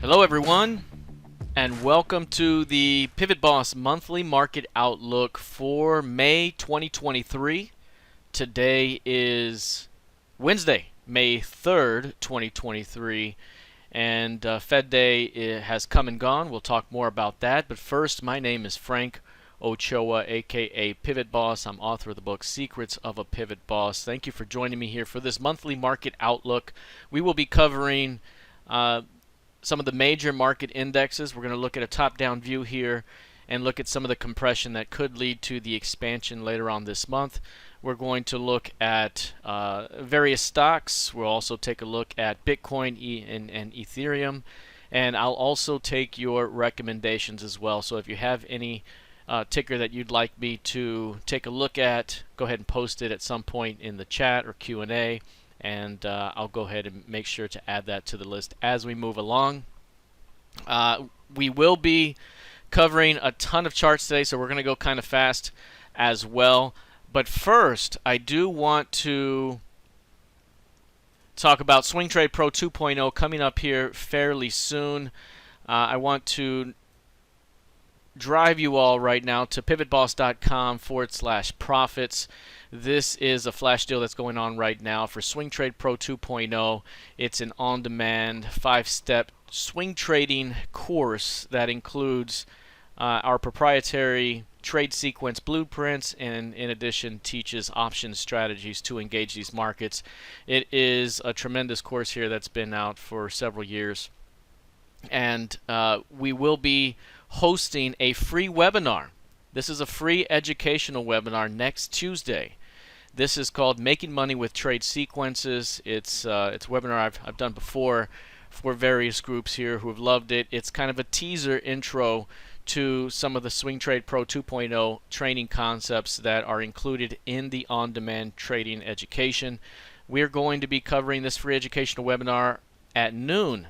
Hello everyone, and welcome to the PivotBoss Monthly Market Outlook for May 2023. Today is Wednesday, May 3rd, 2023, and Fed Day has come and gone. We'll talk more about that, but first, my name is Frank Ochoa, aka Pivot Boss. I'm author of the book Secrets of a Pivot Boss. Thank you for joining me here for this monthly market outlook. We will be covering some of the major market indexes. We're going to look at a top-down view here and look at some of the compression that could lead to the expansion later on this month. We're going to look at various stocks. We'll also take a look at Bitcoin and Ethereum, and I'll also take your recommendations as well. So if you have any ticker that you'd like me to take a look at, go ahead and post it at some point in the chat or Q&A, and I'll go ahead and make sure to add that to the list as we move along. We will be covering a ton of charts today, so we're going to go kind of fast as well. But first, I do want to talk about Swing Trade Pro 2.0 coming up here fairly soon. I want to drive you all right now to pivotboss.com/profits. This is a flash deal that's going on right now for Swing Trade Pro 2.0. It's an on-demand 5-step swing trading course that includes our proprietary trade sequence blueprints, and in addition teaches option strategies to engage these markets. It is a tremendous course here that's been out for several years, and we will be hosting a free webinar. This is a free educational webinar next Tuesday. This is called Making Money with Trade Sequences. It's a webinar I've done before for various groups here who have loved it. It's kind of a teaser intro to some of the Swing Trade Pro 2.0 training concepts that are included in the on-demand trading education. We're going to be covering this free educational webinar at noon,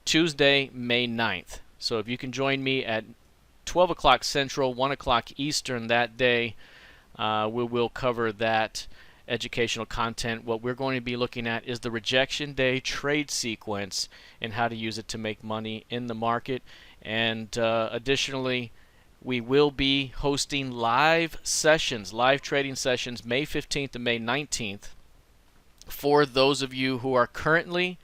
Tuesday, May 9th. So if you can join me at 12 o'clock Central, 1 o'clock Eastern that day, we will cover that educational content. What we're going to be looking at is the rejection day trade sequence and how to use it to make money in the market. And additionally, we will be hosting live sessions, live trading sessions, May 15th to May 19th for those of you who are currently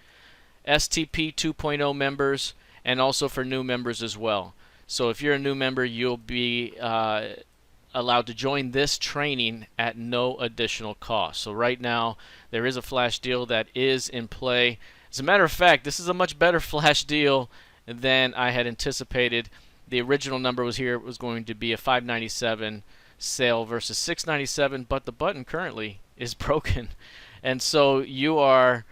STP 2.0 members, and also for new members as well. So if you're a new member, you'll be allowed to join this training at no additional cost. So right now, there is a flash deal that is in play. As a matter of fact, this is a much better flash deal than I had anticipated. The original number was going to be a $5.97 sale versus $6.97, but the button currently is broken. And so you are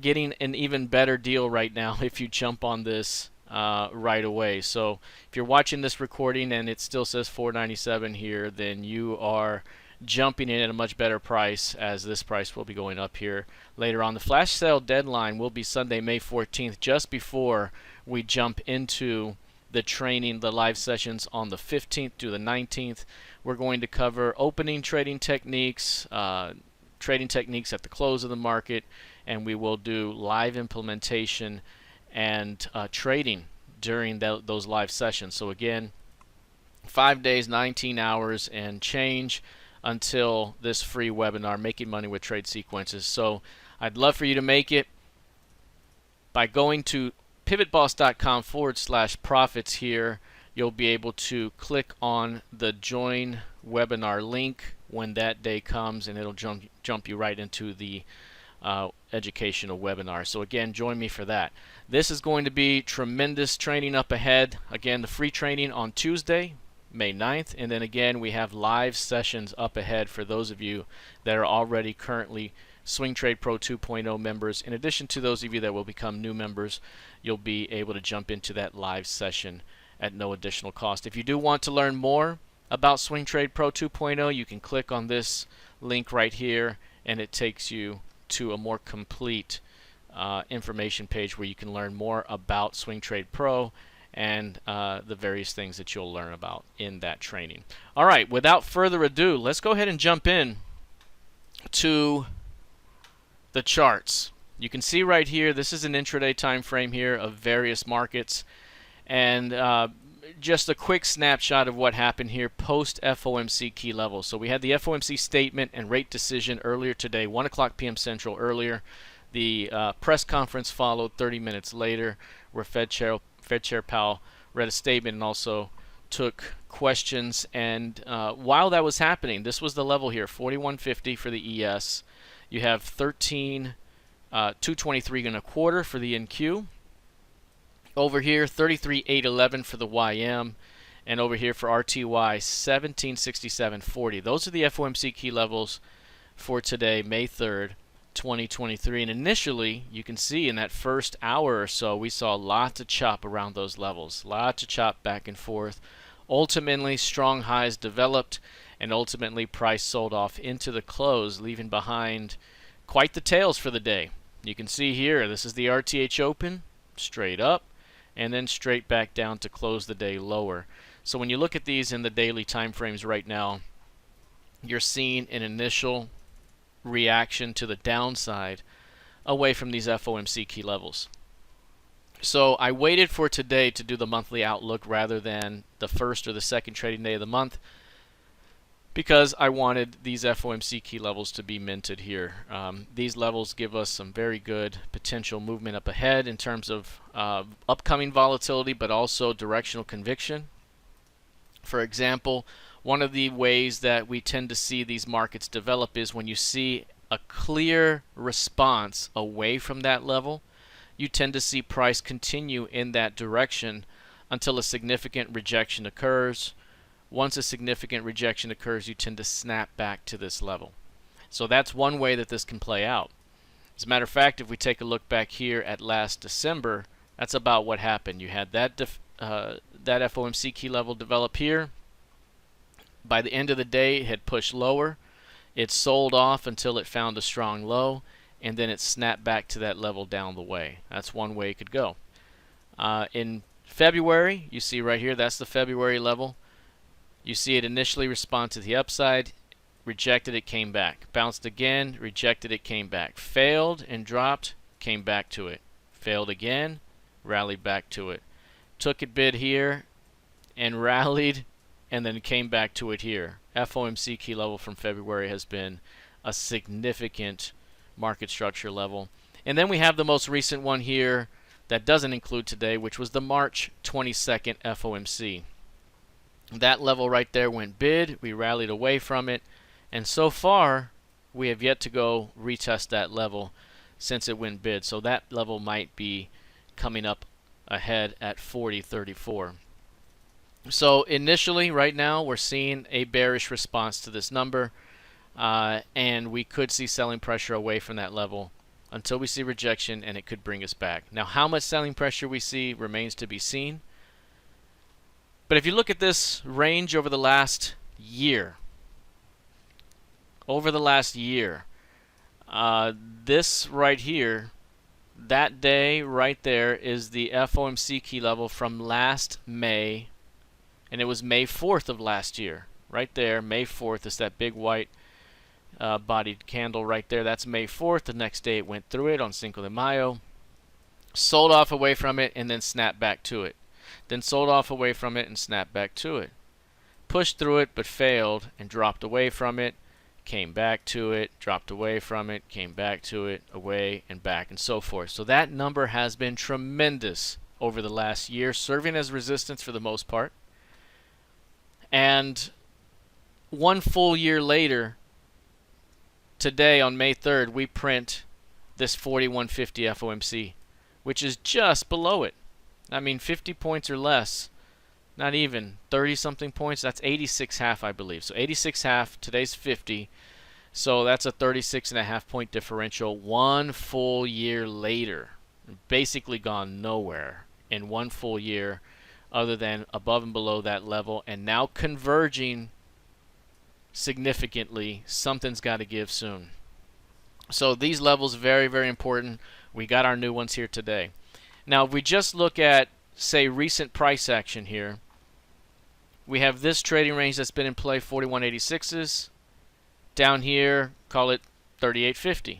getting an even better deal right now if you jump on this right away. So if you're watching this recording and it still says $4.97 here, then you are jumping in at a much better price, as this price will be going up here later on. The flash sale deadline will be Sunday, May 14th, just before we jump into the training, the live sessions on the 15th to the 19th. We're going to cover opening trading techniques at the close of the market, and we will do live implementation and trading during those live sessions. So again, 5 days, 19 hours and change until this free webinar, Making Money with Trade Sequences. So I'd love for you to make it by going to pivotboss.com/profits here. You'll be able to click on the join webinar link when that day comes, and it'll jump you right into the educational webinar. So again, join me for that. This is going to be tremendous training up ahead. Again, the free training on Tuesday, May 9th, and then again we have live sessions up ahead for those of you that are already currently Swing Trade Pro 2.0 members. In addition to those of you that will become new members, you'll be able to jump into that live session at no additional cost. If you do want to learn more about Swing Trade Pro 2.0, you can click on this link right here, and it takes you to a more complete information page where you can learn more about Swing Trade Pro and the various things that you'll learn about in that training. All right, without further ado, let's go ahead and jump in to the charts. You can see right here, this is an intraday time frame here of various markets, and just a quick snapshot of what happened here post FOMC key levels. So we had the FOMC statement and rate decision earlier today, 1 o'clock p.m. Central earlier. The press conference followed 30 minutes later, where Fed Chair Powell read a statement and also took questions. And while that was happening, this was the level here, 41.50 for the ES. You have 223 and a quarter for the NQ. Over here, 33.811 for the YM, and over here for RTY, 1767.40. Those are the FOMC key levels for today, May 3rd, 2023. And initially, you can see in that first hour or so, we saw lots of chop around those levels, lots of chop back and forth. Ultimately, strong highs developed, and ultimately price sold off into the close, leaving behind quite the tails for the day. You can see here, this is the RTH open, straight up, and then straight back down to close the day lower. So when you look at these in the daily time frames right now, you're seeing an initial reaction to the downside away from these FOMC key levels. So I waited for today to do the monthly outlook rather than the first or the second trading day of the month, because I wanted these FOMC key levels to be minted here. These levels give us some very good potential movement up ahead in terms of upcoming volatility, but also directional conviction. For example, one of the ways that we tend to see these markets develop is when you see a clear response away from that level, you tend to see price continue in that direction until a significant rejection occurs. Once a significant rejection occurs, you tend to snap back to this level. So that's one way that this can play out. As a matter of fact, if we take a look back here at last December, that's about what happened. You had that FOMC key level develop here. By the end of the day, it had pushed lower. It sold off until it found a strong low, and then it snapped back to that level down the way. That's one way it could go. In February, you see right here, that's the February level. You see it initially respond to the upside, rejected it, came back. Bounced again, rejected it, came back. Failed and dropped, came back to it. Failed again, rallied back to it. Took it bid here and rallied and then came back to it here. FOMC key level from February has been a significant market structure level. And then we have the most recent one here that doesn't include today, which was the March 22nd FOMC. That level right there went bid, we rallied away from it, and so far we have yet to go retest that level since it went bid. So that level might be coming up ahead at 40.34. So initially right now we're seeing a bearish response to this number, and we could see selling pressure away from that level until we see rejection, and it could bring us back. Now how much selling pressure we see remains to be seen. But if you look at this range over the last year, this right here, that day right there is the FOMC key level from last May, and it was May 4th of last year. Right there, May 4th is that big white bodied candle right there. That's May 4th. The next day it went through it on Cinco de Mayo, sold off away from it, and then snapped back to it. Then sold off away from it and snapped back to it. Pushed through it but failed and dropped away from it, came back to it, dropped away from it, came back to it, away and back, and so forth. So that number has been tremendous over the last year, serving as resistance for the most part. And one full year later, today on May 3rd, we print this 41.50 FOMC, which is just below it. I mean, 50 points or less, not even 30-something points. That's 86.5, I believe. So 86.5, today's 50. So that's a 36.5 point differential. One full year later, basically gone nowhere in one full year, other than above and below that level, and now converging significantly. Something's got to give soon. So these levels very, very important. We got our new ones here today. Now, if we just look at, say, recent price action here, we have this trading range that's been in play, 41.86s. Down here, call it 38.50.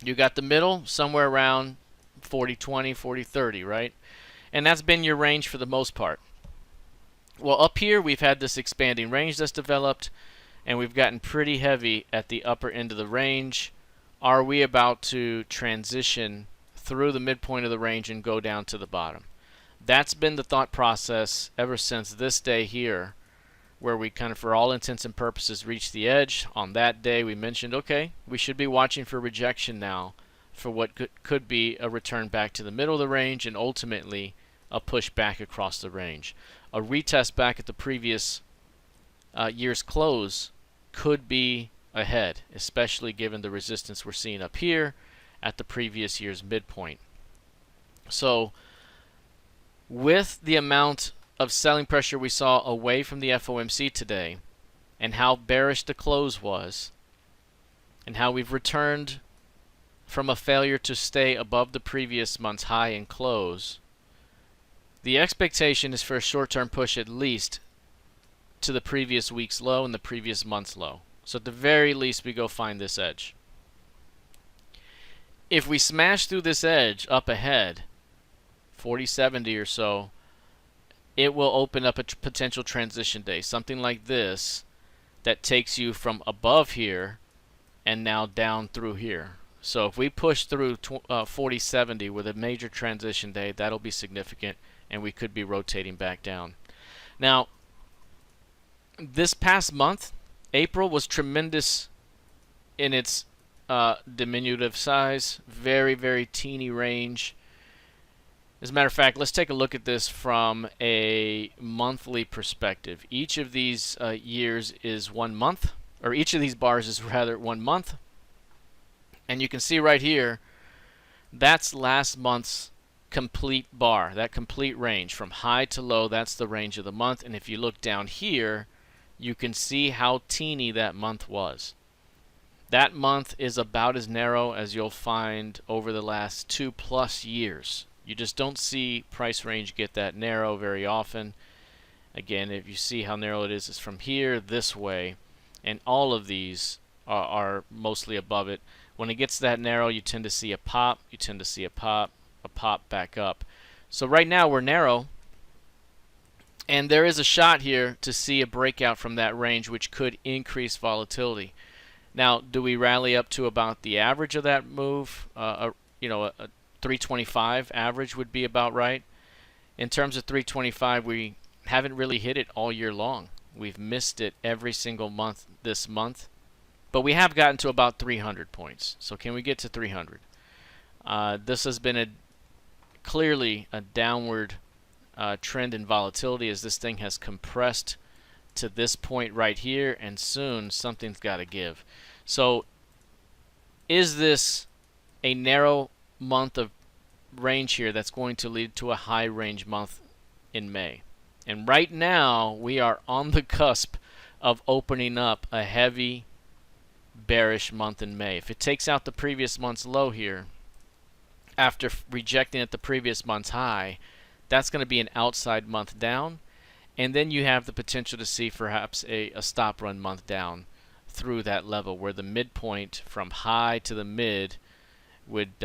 You got the middle somewhere around 40.20, 40.30, right? And that's been your range for the most part. Well, up here we've had this expanding range that's developed, and we've gotten pretty heavy at the upper end of the range. Are we about to transition through the midpoint of the range and go down to the bottom? That's been the thought process ever since this day here, where we kind of, for all intents and purposes, reached the edge. On that day, we mentioned, okay, we should be watching for rejection now for what could be a return back to the middle of the range and ultimately a push back across the range. A retest back at the previous year's close could be ahead, especially given the resistance we're seeing up here at the previous year's midpoint. So with the amount of selling pressure we saw away from the FOMC today, and how bearish the close was, and how we've returned from a failure to stay above the previous month's high and close, the expectation is for a short-term push at least to the previous week's low and the previous month's low. So at the very least, we go find this edge. If we smash through this edge up ahead, 40.70 or so, it will open up a potential transition day, something like this, that takes you from above here and now down through here. So if we push through 40.70 with a major transition day, that'll be significant, and we could be rotating back down. Now, this past month, April was tremendous in its diminutive size, very, very teeny range. As a matter of fact, let's take a look at this from a monthly perspective. Each of these years is 1 month, or each of these bars is rather 1 month. And you can see right here, that's last month's complete bar, that complete range. From high to low, that's the range of the month. And if you look down here, you can see how teeny that month was. That month is about as narrow as you'll find over the last 2+ years. You just don't see price range get that narrow very often. Again, if you see how narrow it is, it's from here this way, and all of these are mostly above it. When it gets that narrow, you tend to see a pop, you tend to see a pop back up. So right now we're narrow, and there is a shot here to see a breakout from that range, which could increase volatility. Now, do we rally up to about the average of that move? A 325 average would be about right. In terms of 325, we haven't really hit it all year long. We've missed it every single month this month, but we have gotten to about 300 points. So can we get to 300? This has been clearly a downward trend in volatility as this thing has compressed to this point right here, and soon something's got to give. So is this a narrow month of range here that's going to lead to a high range month in May? And right now we are on the cusp of opening up a heavy bearish month in May. If it takes out the previous month's low here after rejecting at the previous month's high, that's going to be an outside month down, and then you have the potential to see perhaps a stop run month down through that level, where the midpoint from high to the mid would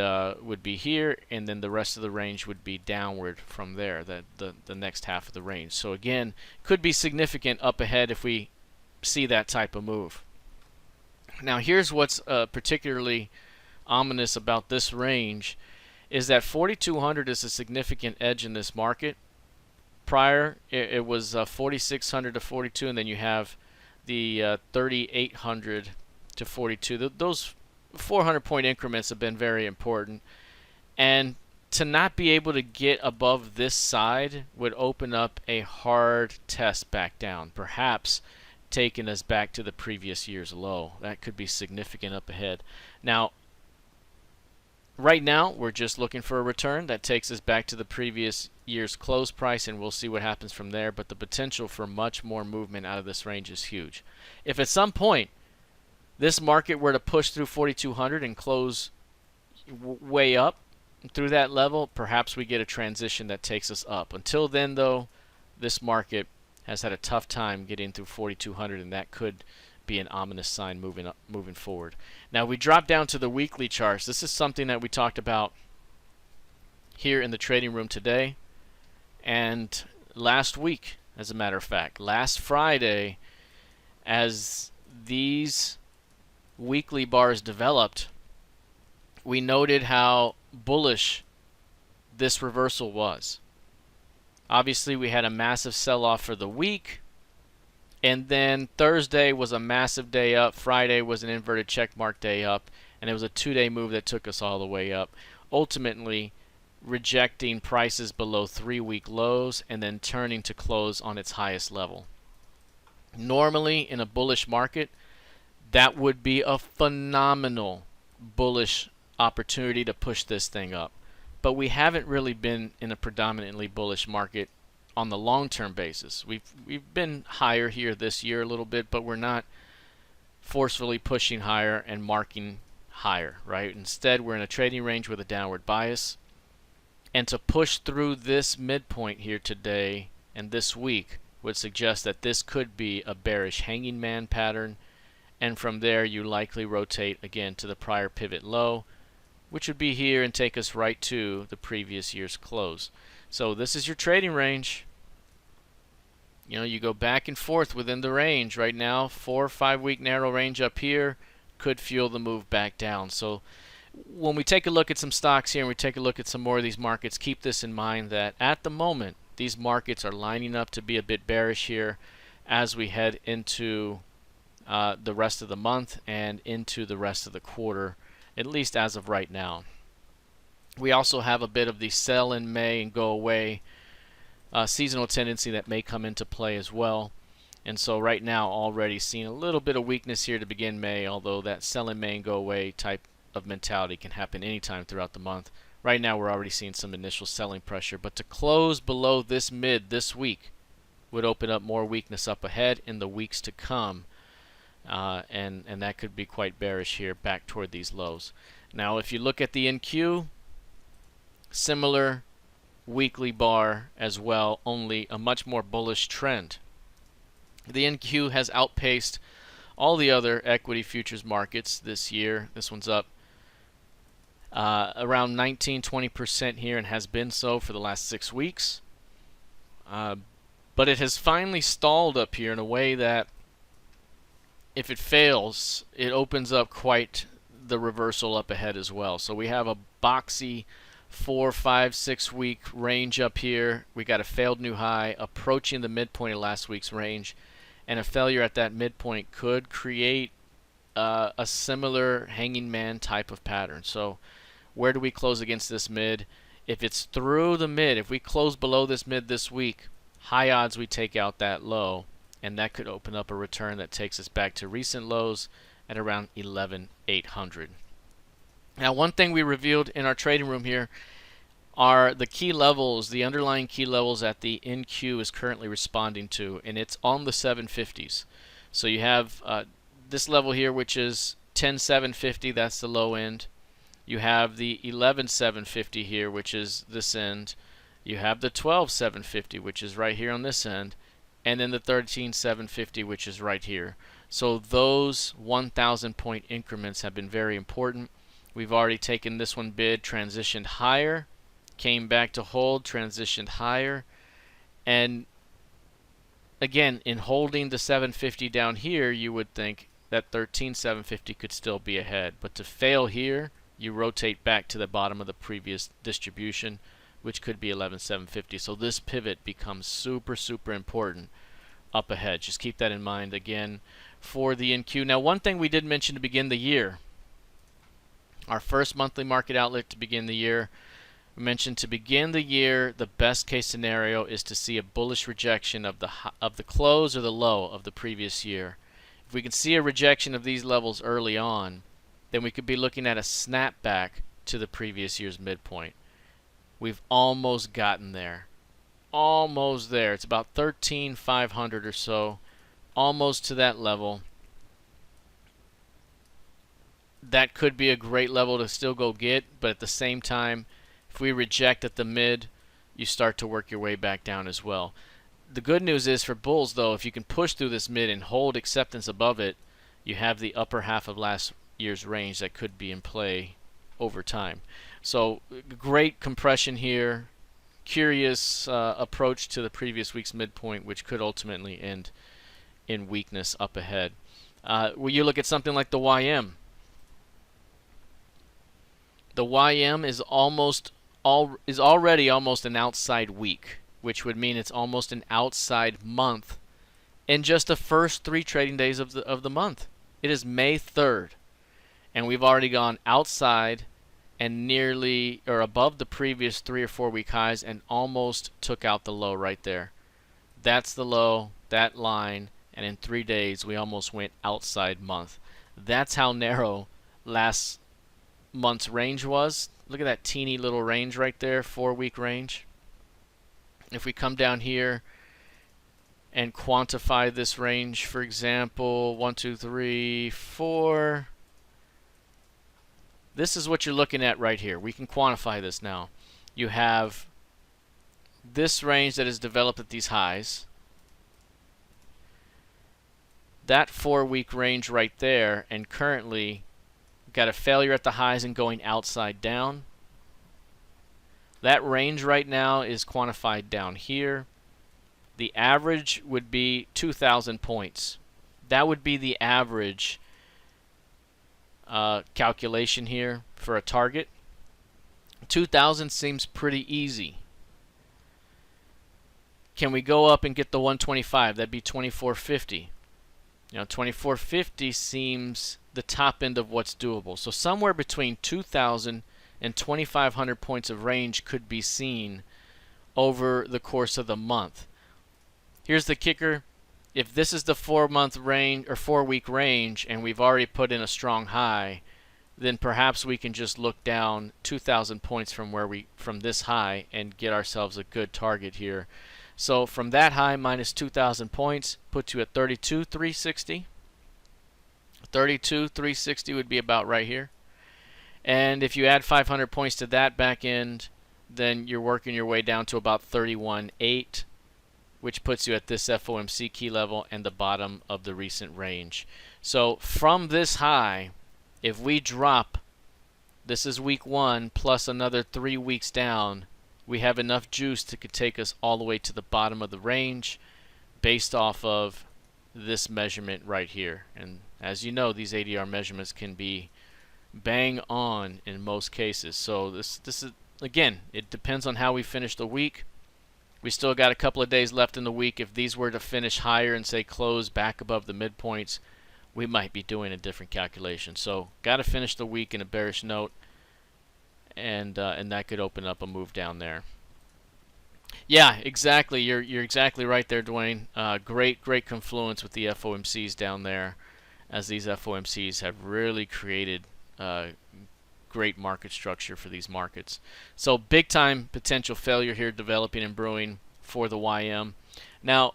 be here, and then the rest of the range would be downward from there, the next half of the range. So again, could be significant up ahead if we see that type of move. Now here's what's particularly ominous about this range, is that 4,200 is a significant edge in this market. Prior it was 4,600 to 42, and then you have the 3,800 to 42. Those 400-point increments have been very important, and to not be able to get above this side would open up a hard test back down, perhaps taking us back to the previous year's low. That could be significant up ahead. Now, right now we're just looking for a return that takes us back to the previous year's close price, and we'll see what happens from there, but the potential for much more movement out of this range is huge. If at some point this market were to push through 4,200 and close way up through that level, perhaps we get a transition that takes us up. Until then, though, this market has had a tough time getting through 4,200, and that could be an ominous sign moving forward. Now we drop down to the weekly charts. This is something that we talked about here in the trading room today and last week, as a matter of fact. Last Friday, as these weekly bars developed, we noted how bullish this reversal was. Obviously, we had a massive sell-off for the week, and then Thursday was a massive day up. Friday was an inverted checkmark day up, and it was a 2-day move that took us all the way up, ultimately rejecting prices below 3-week lows and then turning to close on its highest level. Normally, in a bullish market, that would be a phenomenal bullish opportunity to push this thing up. But we haven't really been in a predominantly bullish market on the long-term basis. We've been higher here this year a little bit, but we're not forcefully pushing higher and marking higher, right? Instead, we're in a trading range with a downward bias. And to push through this midpoint here today and this week would suggest that this could be a bearish hanging man pattern, and from there you likely rotate again to the prior pivot low, which would be here and take us right to the previous year's close. So this is your trading range. You know, you go back and forth within the range. Right now, 4 or 5 week narrow range up here could fuel the move back down. So when we take a look at some stocks here and we take a look at some more of these markets, keep this in mind that at the moment these markets are lining up to be a bit bearish here as we head into the rest of the month and into the rest of the quarter, at least as of right now. We also have a bit of the sell in May and go away seasonal tendency that may come into play as well. And so right now already seeing a little bit of weakness here to begin May, although that sell in May and go away type of mentality can happen anytime throughout the month. Right now we're already seeing some initial selling pressure, but to close below this mid this week would open up more weakness up ahead in the weeks to come. And that could be quite bearish here back toward these lows. Now if you look at the NQ, similar weekly bar as well, only a much more bullish trend. The NQ has outpaced all the other equity futures markets this year. This one's up around 19-20% here and has been so for the last 6 weeks. But it has finally stalled up here in a way that if it fails, it opens up quite the reversal up ahead as well. So we have a boxy 4, 5, 6 week range up here. We got a failed new high approaching the midpoint of last week's range, and a failure at that midpoint could create a similar hanging man type of pattern. So where do we close against this mid? If it's through the mid, if we close below this mid this week, high odds we take out that low, and that could open up a return that takes us back to recent lows at around 11,800. Now, one thing we revealed in our trading room here are the key levels, the underlying key levels that the NQ is currently responding to, and it's on the 750s. So you have this level here, which is 10,750, that's the low end. You have the 11,750 here, which is this end. You have the 12,750, which is right here on this end, and then the 13,750, which is right here. So those 1,000 point increments have been very important. We've already taken this one bid, transitioned higher, came back to hold, transitioned higher, and again, in holding the 750 down here, you would think that 13,750 could still be ahead, but to fail here, you rotate back to the bottom of the previous distribution, which could be 11,750. So this pivot becomes super, super important up ahead. Just keep that in mind again for the NQ. Now, one thing we did mention to begin the year, our first monthly market outlook to begin the year, we mentioned to begin the year, the best case scenario is to see a bullish rejection of the close or the low of the previous year. If we can see a rejection of these levels early on, then we could be looking at a snapback to the previous year's midpoint. We've almost gotten there. Almost there. It's about 13,500 or so. Almost to that level. That could be a great level to still go get, but at the same time, if we reject at the mid, you start to work your way back down as well. The good news is for bulls, though, if you can push through this mid and hold acceptance above it, you have the upper half of last year's range that could be in play over time. So great compression here. Curious approach to the previous week's midpoint, which could ultimately end in weakness up ahead. When you look at something like the YM, the YM is already almost an outside week, which would mean it's almost an outside month in just the first 3 trading days of the month. It is May 3rd, and we've already gone outside and nearly or above the previous 3 or 4 week highs and almost took out the low right there. That's the low, that line, and in 3 days we almost went outside month. That's how narrow last month's range was. Look at that teeny little range right there, 4-week range. If we come down here and quantify this range, for example, 1, 2, 3, 4. This is what you're looking at right here. We can quantify this now. You have this range that is developed at these highs. That 4-week range right there, and currently got a failure at the highs and going outside down. That range right now is quantified down here. The average would be 2,000 points. That would be the average calculation here for a target. 2,000 seems pretty easy. Can we go up and get the 125? That'd be 2450. You know, 2450 seems the top end of what's doable. So somewhere between 2,000 and 2,500 points of range could be seen over the course of the month. Here's the kicker. If this is the 4-month range or 4-week range and we've already put in a strong high, then perhaps we can just look down 2,000 points from this high and get ourselves a good target here. So from that high minus 2,000 points puts you at 32,360. 32,360 would be about right here. And if you add 500 points to that back end, then you're working your way down to about 31.8, which puts you at this FOMC key level and the bottom of the recent range. So from this high, if we drop, this is week 1 plus another 3 weeks down, we have enough juice to could take us all the way to the bottom of the range based off of this measurement right here. And as you know, these ADR measurements can be bang on in most cases. So this is, again, it depends on how we finish the week. We still got a couple of days left in the week. If these were to finish higher and say close back above the midpoints, we might be doing a different calculation. So got to finish the week in a bearish note, and that could open up a move down there. Yeah, exactly. You're exactly right there, Dwayne. Great confluence with the FOMCs down there, as these FOMCs have really created great market structure for these markets. So big time potential failure here developing and brewing for the YM. Now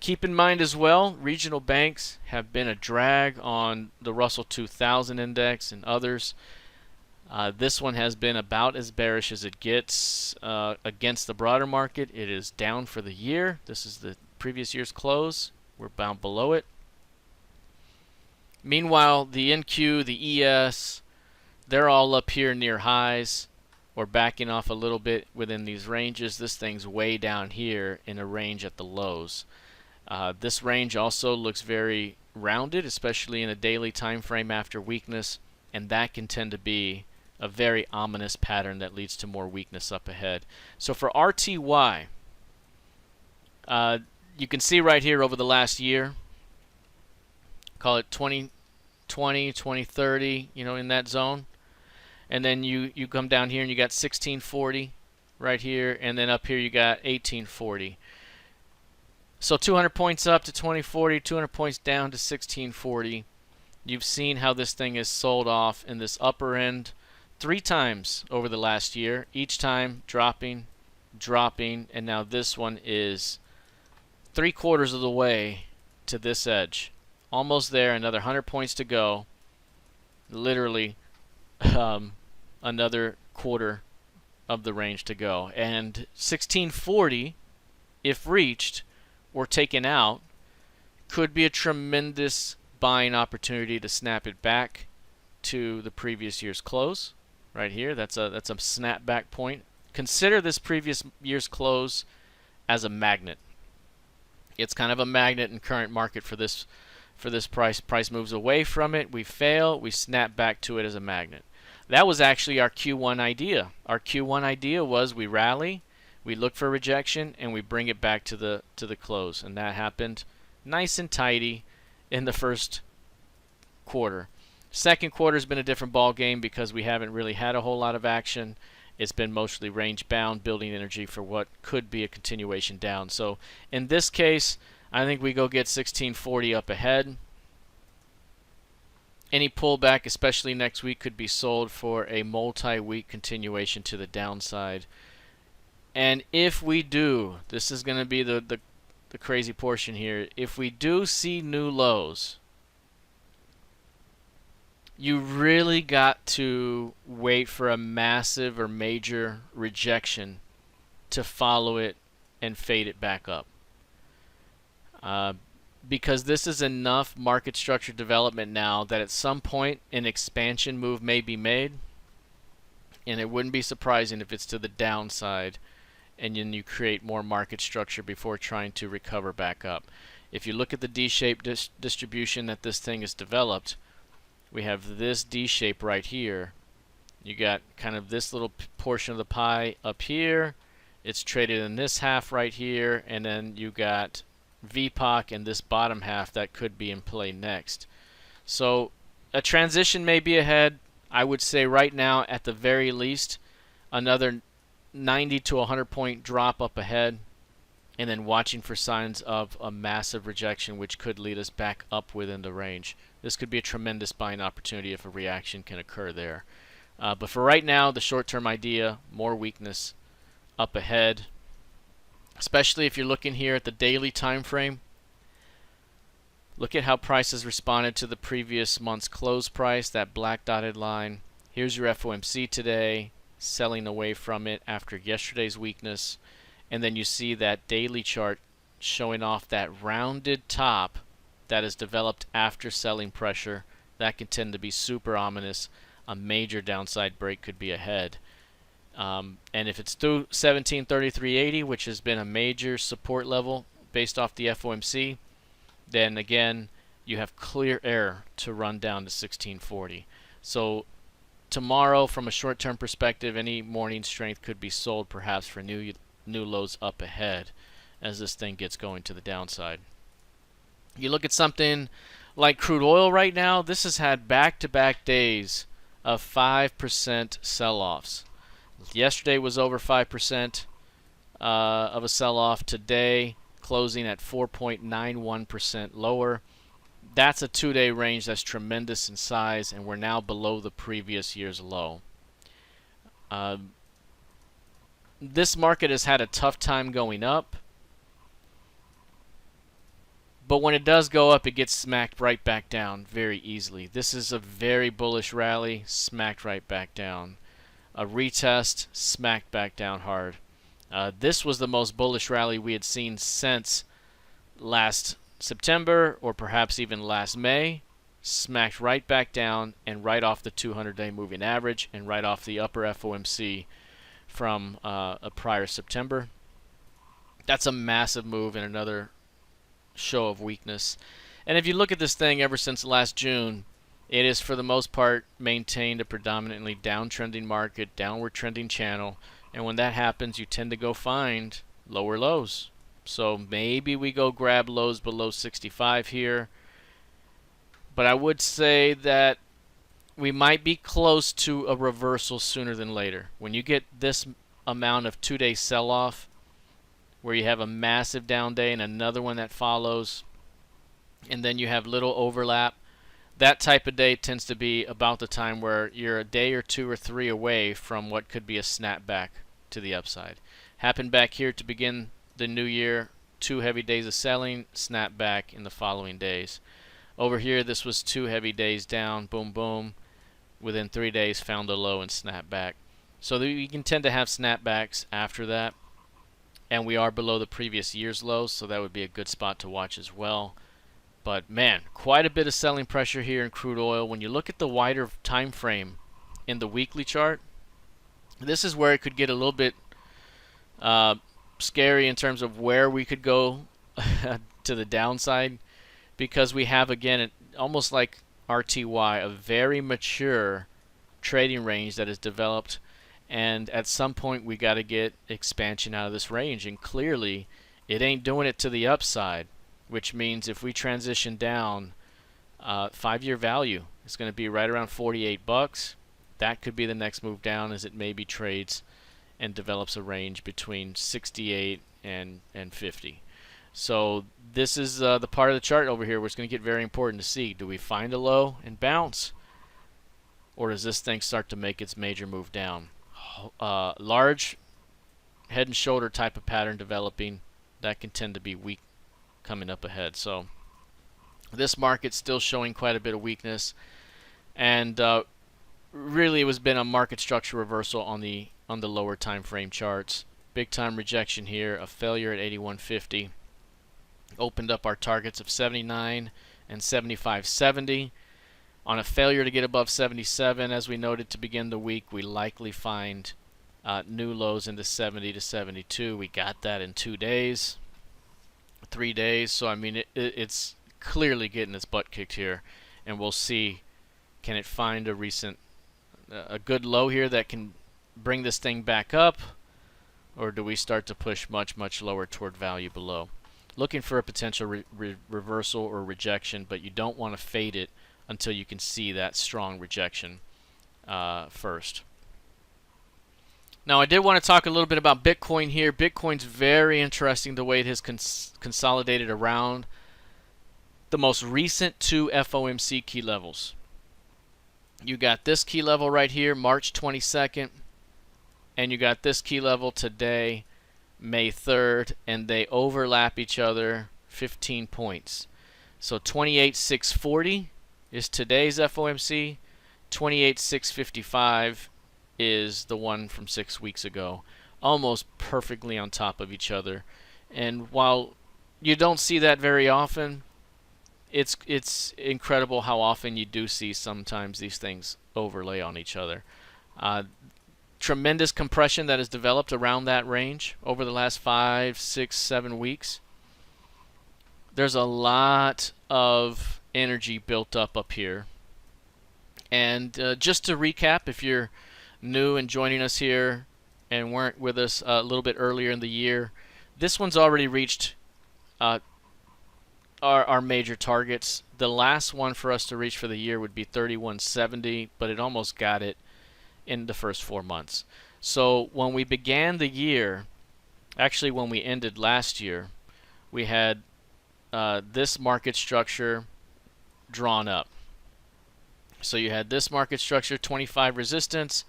keep in mind as well, regional banks have been a drag on the Russell 2000 index and others. This one has been about as bearish as it gets against the broader market. It is down for the year. This is the previous year's close. We're bound below it. Meanwhile, the NQ, the ES, they're all up here near highs or backing off a little bit within these ranges. This thing's way down here in a range at the lows. This range also looks very rounded, especially in a daily time frame after weakness, and that can tend to be a very ominous pattern that leads to more weakness up ahead. So for RTY, you can see right here over the last year, call it 2020, 2030, you know, in that zone. And then you come down here and you got 1640 right here, and then up here you got 1840. So 200 points up to 2040, 200 points down to 1640. You've seen how this thing is sold off in this upper end 3 times over the last year, each time dropping, and now this one is 3/4 of the way to this edge. Almost there, another 100 points to go. Literally another quarter of the range to go. And 1640, if reached or taken out, could be a tremendous buying opportunity to snap it back to the previous year's close right here. That's a snapback point. Consider this previous year's close as a magnet. It's kind of a magnet in current market for this price. Price moves away from it, we fail, we snap back to it as a magnet. That was actually our Q1 idea. Our Q1 idea was we rally, we look for rejection, and we bring it back to the close, and that happened nice and tidy in the first quarter. Second quarter has been a different ball game because we haven't really had a whole lot of action. It's been mostly range bound, building energy for what could be a continuation down. So in this case, I think we go get 1640 up ahead. Any pullback, especially next week, could be sold for a multi-week continuation to the downside. And if we do, this is going to be the crazy portion here. If we do see new lows, you really got to wait for a massive or major rejection to follow it and fade it back up. Because this is enough market structure development now that at some point an expansion move may be made, and it wouldn't be surprising if it's to the downside and then you create more market structure before trying to recover back up. If you look at the D-shaped distribution that this thing has developed, we have this D shape right here. You got kind of this little portion of the pie up here. It's traded in this half right here, and then you got VPOC in this bottom half that could be in play next. So a transition may be ahead. I would say right now, at the very least, another 90 to 100 point drop up ahead, and then watching for signs of a massive rejection, which could lead us back up within the range. This could be a tremendous buying opportunity if a reaction can occur there. But for right now, the short-term idea, more weakness up ahead, especially if you're looking here at the daily time frame. Look at how prices responded to the previous month's close price, that black dotted line. Here's your FOMC today, selling away from it after yesterday's weakness. And then you see that daily chart showing off that rounded top that is developed after selling pressure. That can tend to be super ominous. A major downside break could be ahead. And if it's through 1733.80, which has been a major support level based off the FOMC, then again you have clear air to run down to 1640. So tomorrow, from a short-term perspective, any morning strength could be sold perhaps for new lows up ahead as this thing gets going to the downside. You look at something like crude oil right now. This has had back-to-back days of 5% sell-offs. Yesterday was over 5% of a sell-off. Today, closing at 4.91% lower. That's a two-day range that's tremendous in size, and we're now below the previous year's low. This market has had a tough time going up, but when it does go up, it gets smacked right back down very easily. This is a very bullish rally, smacked right back down. A retest, smacked back down hard. This was the most bullish rally we had seen since last September, or perhaps even last May. Smacked right back down and right off the 200-day moving average and right off the upper FOMC from a prior September. That's a massive move and another show of weakness. And if you look at this thing ever since last June, it is for the most part maintained a predominantly downtrending market, downward trending channel, and when that happens, you tend to go find lower lows. So maybe we go grab lows below 65 here, but I would say that we might be close to a reversal sooner than later. When you get this amount of two-day sell-off, where you have a massive down day and another one that follows, and then you have little overlap, that type of day tends to be about the time where you're a day or two or three away from what could be a snapback to the upside. Happened back here to begin the new year, 2 heavy days of selling, snap back in the following days. Over here, this was 2 heavy days down, boom, boom. Within 3 days, found a low and snap back. So you can tend to have snapbacks after that. And we are below the previous year's lows, so that would be a good spot to watch as well. But man, quite a bit of selling pressure here in crude oil. When you look at the wider time frame in the weekly chart, this is where it could get a little bit scary in terms of where we could go to the downside, because we have, again, almost like RTY, a very mature trading range that is developed, and at some point we got to get expansion out of this range, and clearly it ain't doing it to the upside, which means if we transition down, 5-year value is going to be right around 48 bucks. That could be the next move down, as it maybe trades and develops a range between 68 and 50. So this is the part of the chart over here where it's going to get very important to see. Do we find a low and bounce, or does this thing start to make its major move down? Large head and shoulder type of pattern developing, that can tend to be weak coming up ahead. So this market's still showing quite a bit of weakness, and really it was been a market structure reversal on the lower time frame charts. Big time rejection here, a failure at 81.50. Opened up our targets of 79 and 75.70. On a failure to get above 77, as we noted to begin the week, we likely find new lows into 70 to 72. We got that in 2 days, 3 days. So I mean, it's clearly getting its butt kicked here, and we'll see, can it find a good low here that can bring this thing back up, or do we start to push much lower toward value below? Looking for a potential reversal or rejection, but you don't want to fade it until you can see that strong rejection first. Now, I did want to talk a little bit about Bitcoin here. Bitcoin's very interesting the way it has consolidated around the most recent 2 FOMC key levels. You got this key level right here, March 22nd, and you got this key level today, May 3rd, and they overlap each other 15 points. So 28,640 is today's FOMC, 28,655 is the one from 6 weeks ago, almost perfectly on top of each other. And while you don't see that very often, it's incredible how often you do see sometimes these things overlay on each other. Tremendous compression that has developed around that range over the last 5, 6, 7 weeks. There's a lot of energy built up here. And just to recap, if you're new and joining us here and weren't with us a little bit earlier in the year, this one's already reached our major targets. The last one for us to reach for the year would be 3170, but it almost got it in the first 4 months. So when we began the year, actually when we ended last year, we had this market structure drawn up. So you had this market structure, 25 resistance,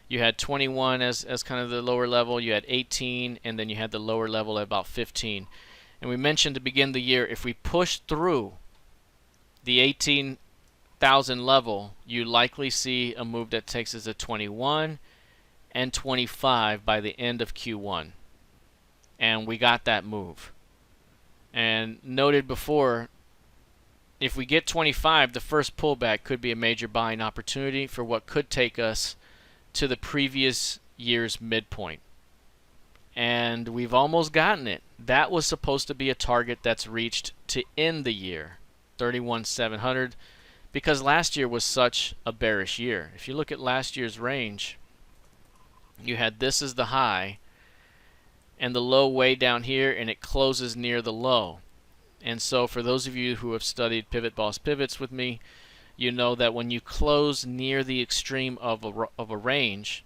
you had 21 as kind of the lower level, you had 18, and then you had the lower level at about 15. And we mentioned to begin the year, if we push through the 18,000 level, you likely see a move that takes us to 21 and 25 by the end of Q1. And we got that move. And noted before, if we get 25, the first pullback could be a major buying opportunity for what could take us to the previous year's midpoint. And we've almost gotten it. That was supposed to be a target that's reached to end the year, 31,700, because last year was such a bearish year. If you look at last year's range, you had this as the high and the low way down here, and it closes near the low. And so for those of you who have studied PivotBoss pivots with me, you know that when you close near the extreme of a range,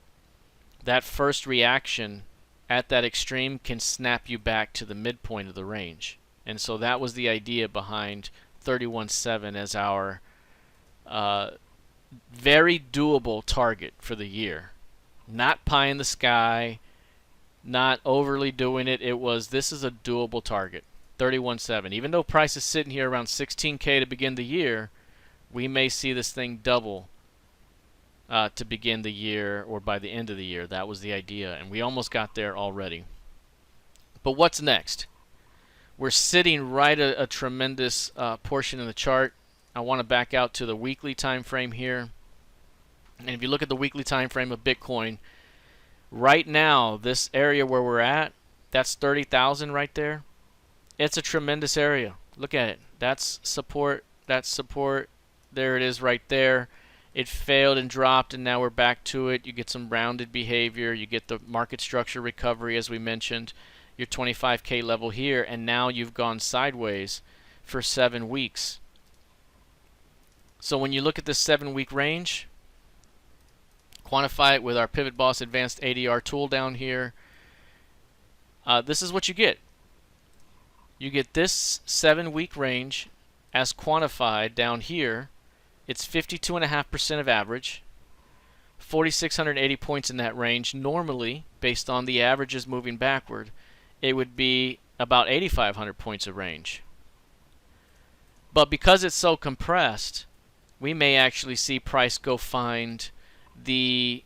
that first reaction at that extreme can snap you back to the midpoint of the range. And so that was the idea behind 31.7 as our very doable target for the year. Not pie in the sky, not overly doing it. It was, this is a doable target, 31.7. Even though price is sitting here around 16K to begin the year, we may see this thing double to begin the year or by the end of the year. That was the idea, and we almost got there already. But what's next? we're sitting right a tremendous portion of the chart. I want to back out to the weekly time frame here. And if you look at the weekly time frame of Bitcoin, right now, this area where we're at, that's 30,000 right there. It's a tremendous area. Look at it. That's support. That's support. There it is right there. It failed and dropped, and now we're back to it. You get some rounded behavior. You get the market structure recovery, as we mentioned, your 25K level here, and now you've gone sideways for 7 weeks. So when you look at this 7-week range, quantify it with our PivotBoss Advanced ADR tool down here. This is what you get. You get this 7-week range as quantified down here. It's 52.5% of average, 4,680 points in that range. Normally, based on the averages moving backward, it would be about 8,500 points of range. But because it's so compressed, we may actually see price go find the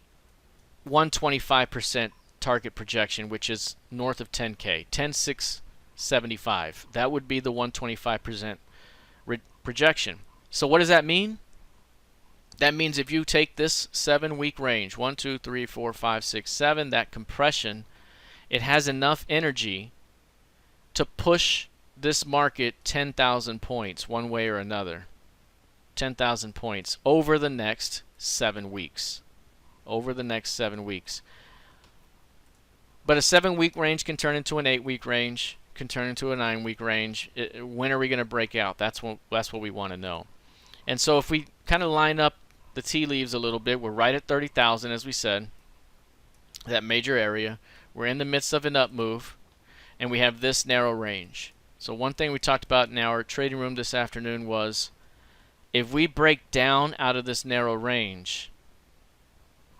125% target projection, which is north of 10K, 10,675. That would be the 125% projection. So what does that mean? That means if you take this 7-week range, 1, 2, 3, 4, 5, 6, 7, that compression, it has enough energy to push this market 10,000 points one way or another. 10,000 points over the next 7 weeks. Over the next 7 weeks. But a 7-week range can turn into an 8-week range, can turn into a 9-week range. When are we going to break out? That's what we want to know. And so if we kind of line up the tea leaves a little bit, we're right at 30,000, as we said, that major area. We're in the midst of an up move, and we have this narrow range. So one thing we talked about in our trading room this afternoon was, if we break down out of this narrow range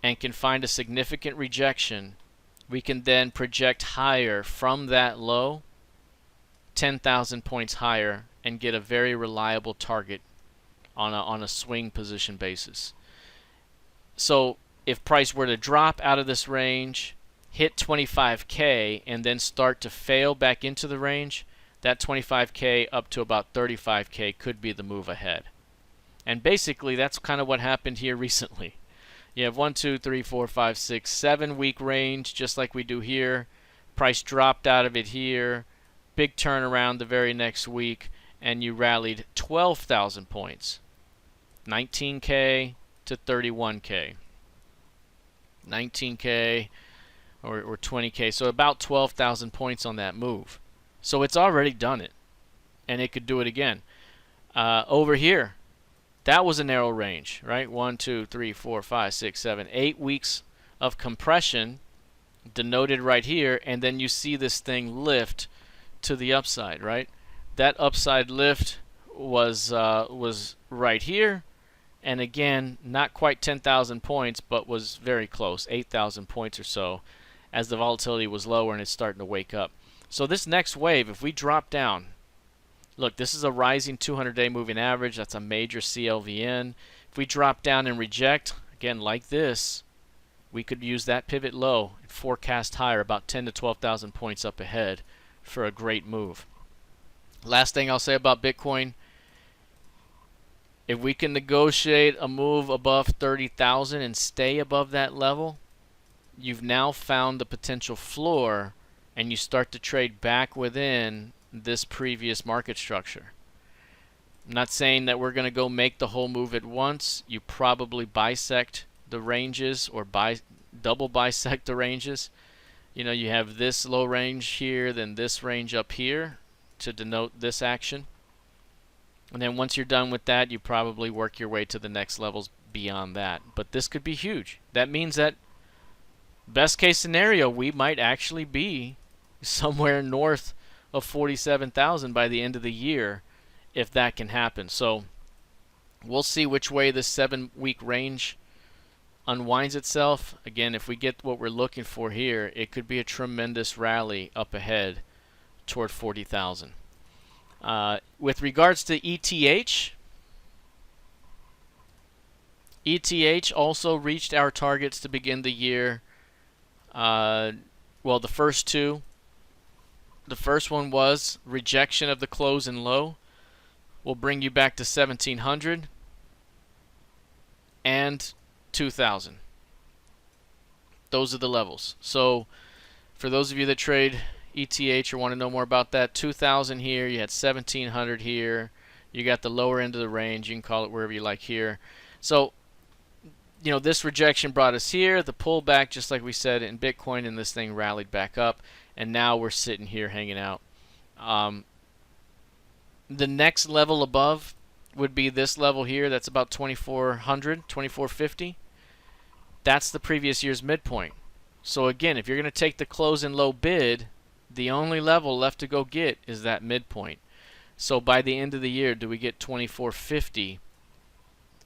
and can find a significant rejection, we can then project higher from that low, 10,000 points higher, and get a very reliable target on a swing position basis. So if price were to drop out of this range, hit 25K, and then start to fail back into the range, that 25K up to about 35K could be the move ahead. And basically that's kind of what happened here recently. You have 1, 2, 3, 4, 5, 6, 7-week range, just like we do here. Price dropped out of it here. Big turnaround the very next week, and you rallied 12,000 points. 19K to 31K. 19K or 20K. So about 12,000 points on that move. So it's already done it, and it could do it again. Over here, that was a narrow range, right? 1, 2, 3, 4, 5, 6, 7, 8 weeks of compression denoted right here, and then you see this thing lift to the upside, right? That upside lift was right here, and again, not quite 10,000 points, but was very close, 8,000 points or so, as the volatility was lower and it's starting to wake up. So this next wave, if we drop down, look, this is a rising 200-day moving average. That's a major CLVN. If we drop down and reject, again, like this, we could use that pivot low and forecast higher, about 10 to 12,000 points up ahead for a great move. Last thing I'll say about Bitcoin, if we can negotiate a move above 30,000 and stay above that level, you've now found the potential floor, and you start to trade back within this previous market structure. I'm not saying that we're going to go make the whole move at once. You probably bisect the ranges or double bisect the ranges. You know, you have this low range here, then this range up here to denote this action. And then once you're done with that, you probably work your way to the next levels beyond that. But this could be huge. That means that best case scenario, we might actually be somewhere north of 47,000 by the end of the year, if that can happen. So we'll see which way this 7-week range unwinds itself. Again, if we get what we're looking for here, it could be a tremendous rally up ahead toward 40,000. With regards to ETH, ETH also reached our targets to begin the year. Well, the first two, The first one was rejection of the close and low. Will bring you back to 1700 and 2000. Those are the levels. So for those of you that trade ETH or want to know more about that, 2000 here, you had 1700 here, you got the lower end of the range, you can call it wherever you like here. So you know, this rejection brought us here, the pullback, just like we said in Bitcoin, and this thing rallied back up, and now we're sitting here hanging out. The next level above would be this level here. That's about 2400, 2450. That's the previous year's midpoint. So again, if you're going to take the close and low bid, the only level left to go get is that midpoint. So by the end of the year, do we get 2450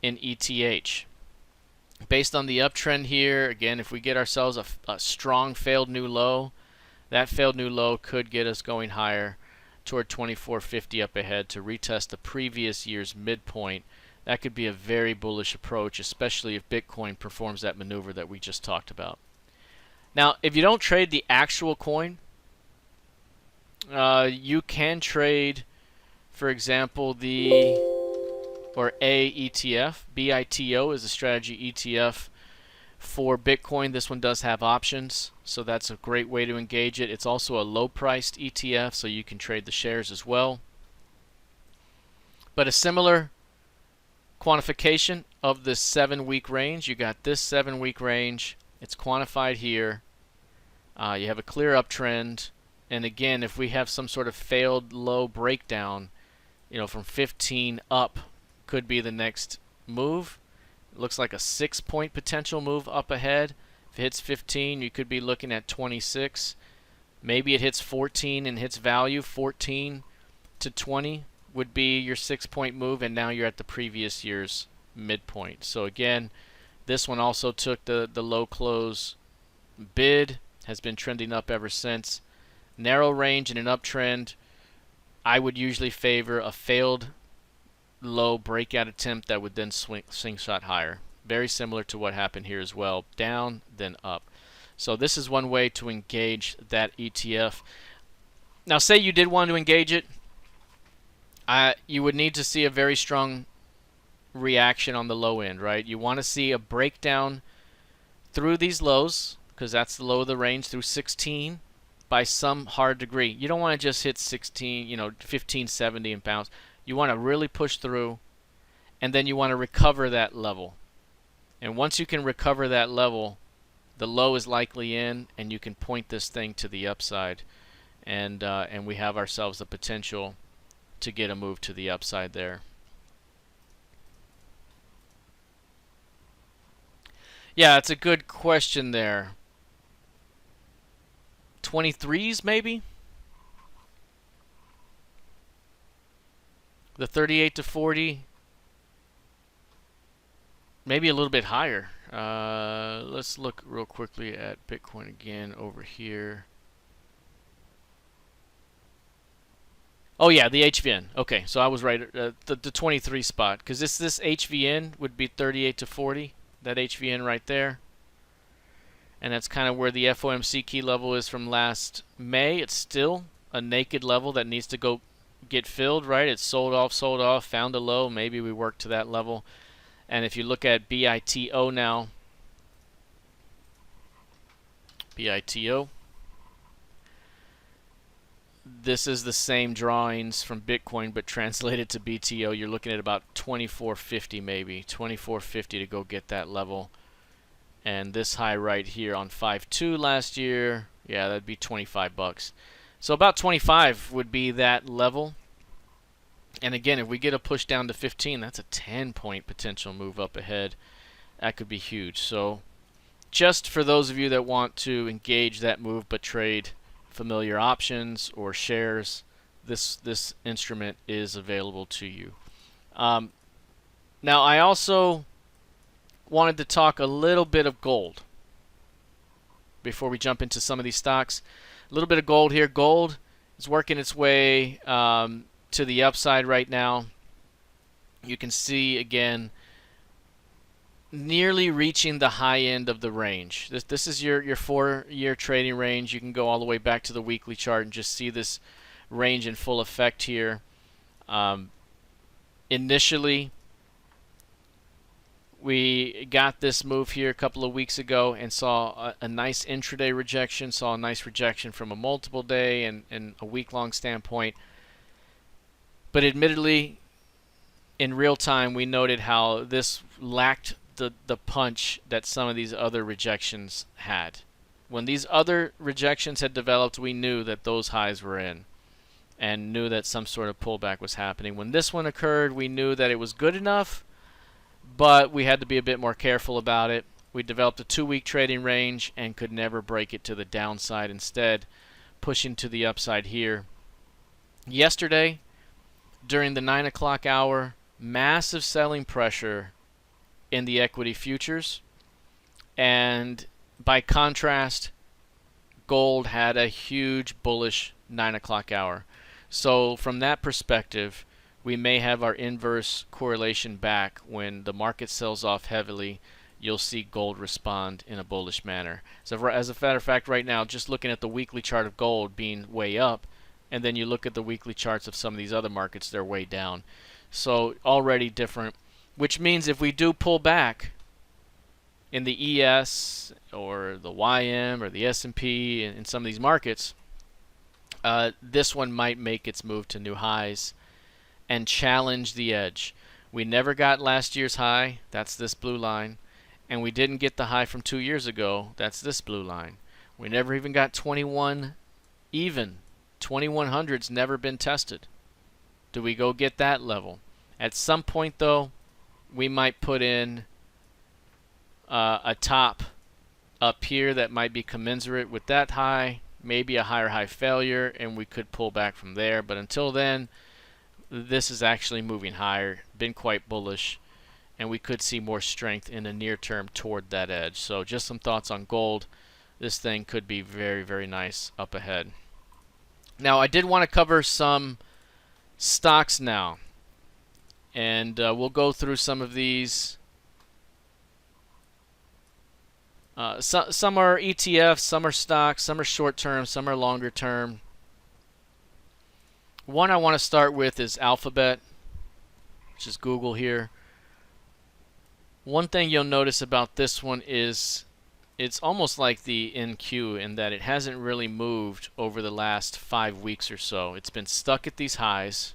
in ETH? Based on the uptrend here, again, if we get ourselves a strong failed new low, that failed new low could get us going higher toward 2450 up ahead to retest the previous year's midpoint. That could be a very bullish approach, especially if Bitcoin performs that maneuver that we just talked about. Now, if you don't trade the actual coin, you can trade, for example, the A ETF. BITO is a strategy ETF for Bitcoin. This one does have options, so that's a great way to engage it. It's also a low-priced ETF, so you can trade the shares as well. But a similar quantification of this 7-week range. You got this 7-week range. It's quantified here. You have a clear uptrend. And again, if we have some sort of failed low breakdown, you know, from 15 up could be the next move. It looks like a 6-point potential move up ahead. If it hits 15, you could be looking at 26. Maybe it hits 14 and hits value. 14 to 20 would be your 6-point move, and now you're at the previous year's midpoint. So again, this one also took the low close bid, has been trending up ever since. Narrow range and an uptrend. I would usually favor a failed low breakout attempt that would then swing shot higher. Very similar to what happened here as well. Down, then up. So this is one way to engage that ETF. Now say you did want to engage it. You would need to see a very strong reaction on the low end, right? You want to see a breakdown through these lows, because that's the low of the range, through 16 by some hard degree. You don't want to just hit 16, 1570 and bounce. You want to really push through, and then you want to recover that level. And once you can recover that level, the low is likely in, and you can point this thing to the upside, and we have ourselves the potential to get a move to the upside there. Yeah, it's a good question there. 23s maybe? The 38 to 40, maybe a little bit higher. Let's look real quickly at Bitcoin again over here. Oh yeah, the HVN. Okay, so I was right. The 23 spot, because this HVN would be 38 to 40. That HVN right there, and that's kind of where the FOMC key level is from last May. It's still a naked level that needs to go get filled, right? It's sold off, found a low. Maybe we work to that level. And if you look at BITO now, BITO. This is the same drawings from Bitcoin, but translated to BTO. You're looking at about 2450 maybe, 2450 to go get that level. And this high right here on 5.2 last year, yeah, that'd be 25 bucks. So about 25 would be that level. And again, if we get a push down to 15, that's a 10-point potential move up ahead. That could be huge. So just for those of you that want to engage that move but trade familiar options or shares, this instrument is available to you. Now I also wanted to talk a little bit of gold before we jump into some of these stocks. A little bit of gold here. Gold is working its way to the upside right now. You can see again nearly reaching the high end of the range. This is your 4-year trading range. You can go all the way back to the weekly chart and just see this range in full effect here. Initially, we got this move here a couple of weeks ago and saw a nice intraday rejection, saw a nice rejection from a multiple day and a week-long standpoint. But admittedly, in real time, we noted how this lacked the punch that some of these other rejections had. When these other rejections had developed, we knew that those highs were in and knew that some sort of pullback was happening. When this one occurred, we knew that it was good enough, but we had to be a bit more careful about it. We developed a 2-week trading range and could never break it to the downside, instead pushing to the upside here. Yesterday, during the 9 o'clock hour, massive selling pressure in the equity futures, and by contrast, gold had a huge bullish 9 o'clock hour. So from that perspective, we may have our inverse correlation back. When the market sells off heavily, you'll see gold respond in a bullish manner. So as a matter of fact, right now, just looking at the weekly chart of gold being way up, and then you look at the weekly charts of some of these other markets, they're way down. So already different, which means if we do pull back in the ES or the YM or the S&P in some of these markets, this one might make its move to new highs and challenge the edge. We never got last year's high, that's this blue line, and we didn't get the high from 2 years ago, that's this blue line. We never even got 21 even. 2100's never been tested. Do we go get that level? At some point, though, we might put in a top up here that might be commensurate with that high, maybe a higher high failure, and we could pull back from there. But until then, this is actually moving higher, been quite bullish, and we could see more strength in the near term toward that edge. So just some thoughts on gold. This thing could be very, very nice up ahead. Now, I did want to cover some stocks now, and we'll go through some of these. Some are ETFs, some are stocks, some are short term, some are longer term. One I want to start with is Alphabet, which is Google here. One thing you'll notice about this one is it's almost like the NQ in that it hasn't really moved over the last 5 weeks or so. It's been stuck at these highs.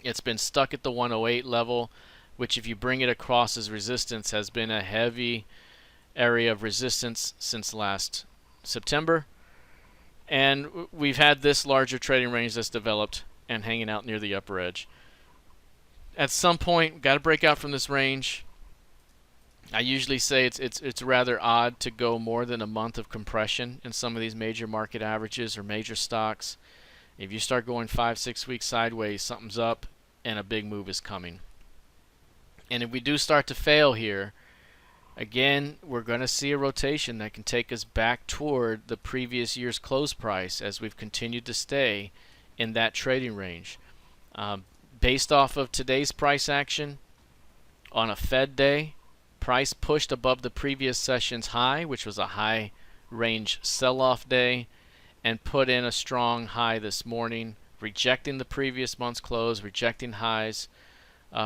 It's been stuck at the 108 level, which if you bring it across as resistance has been a heavy area of resistance since last September. And we've had this larger trading range that's developed and hanging out near the upper edge. At some point, got to break out from this range. I usually say it's rather odd to go more than a month of compression in some of these major market averages or major stocks. If you start going 5-6 weeks sideways, something's up and a big move is coming. And if we do start to fail here, again, we're going to see a rotation that can take us back toward the previous year's close price as we've continued to stay in that trading range. Based off of today's price action on a Fed day, price pushed above the previous session's high, which was a high range sell-off day, and put in a strong high this morning, rejecting the previous month's close, rejecting highs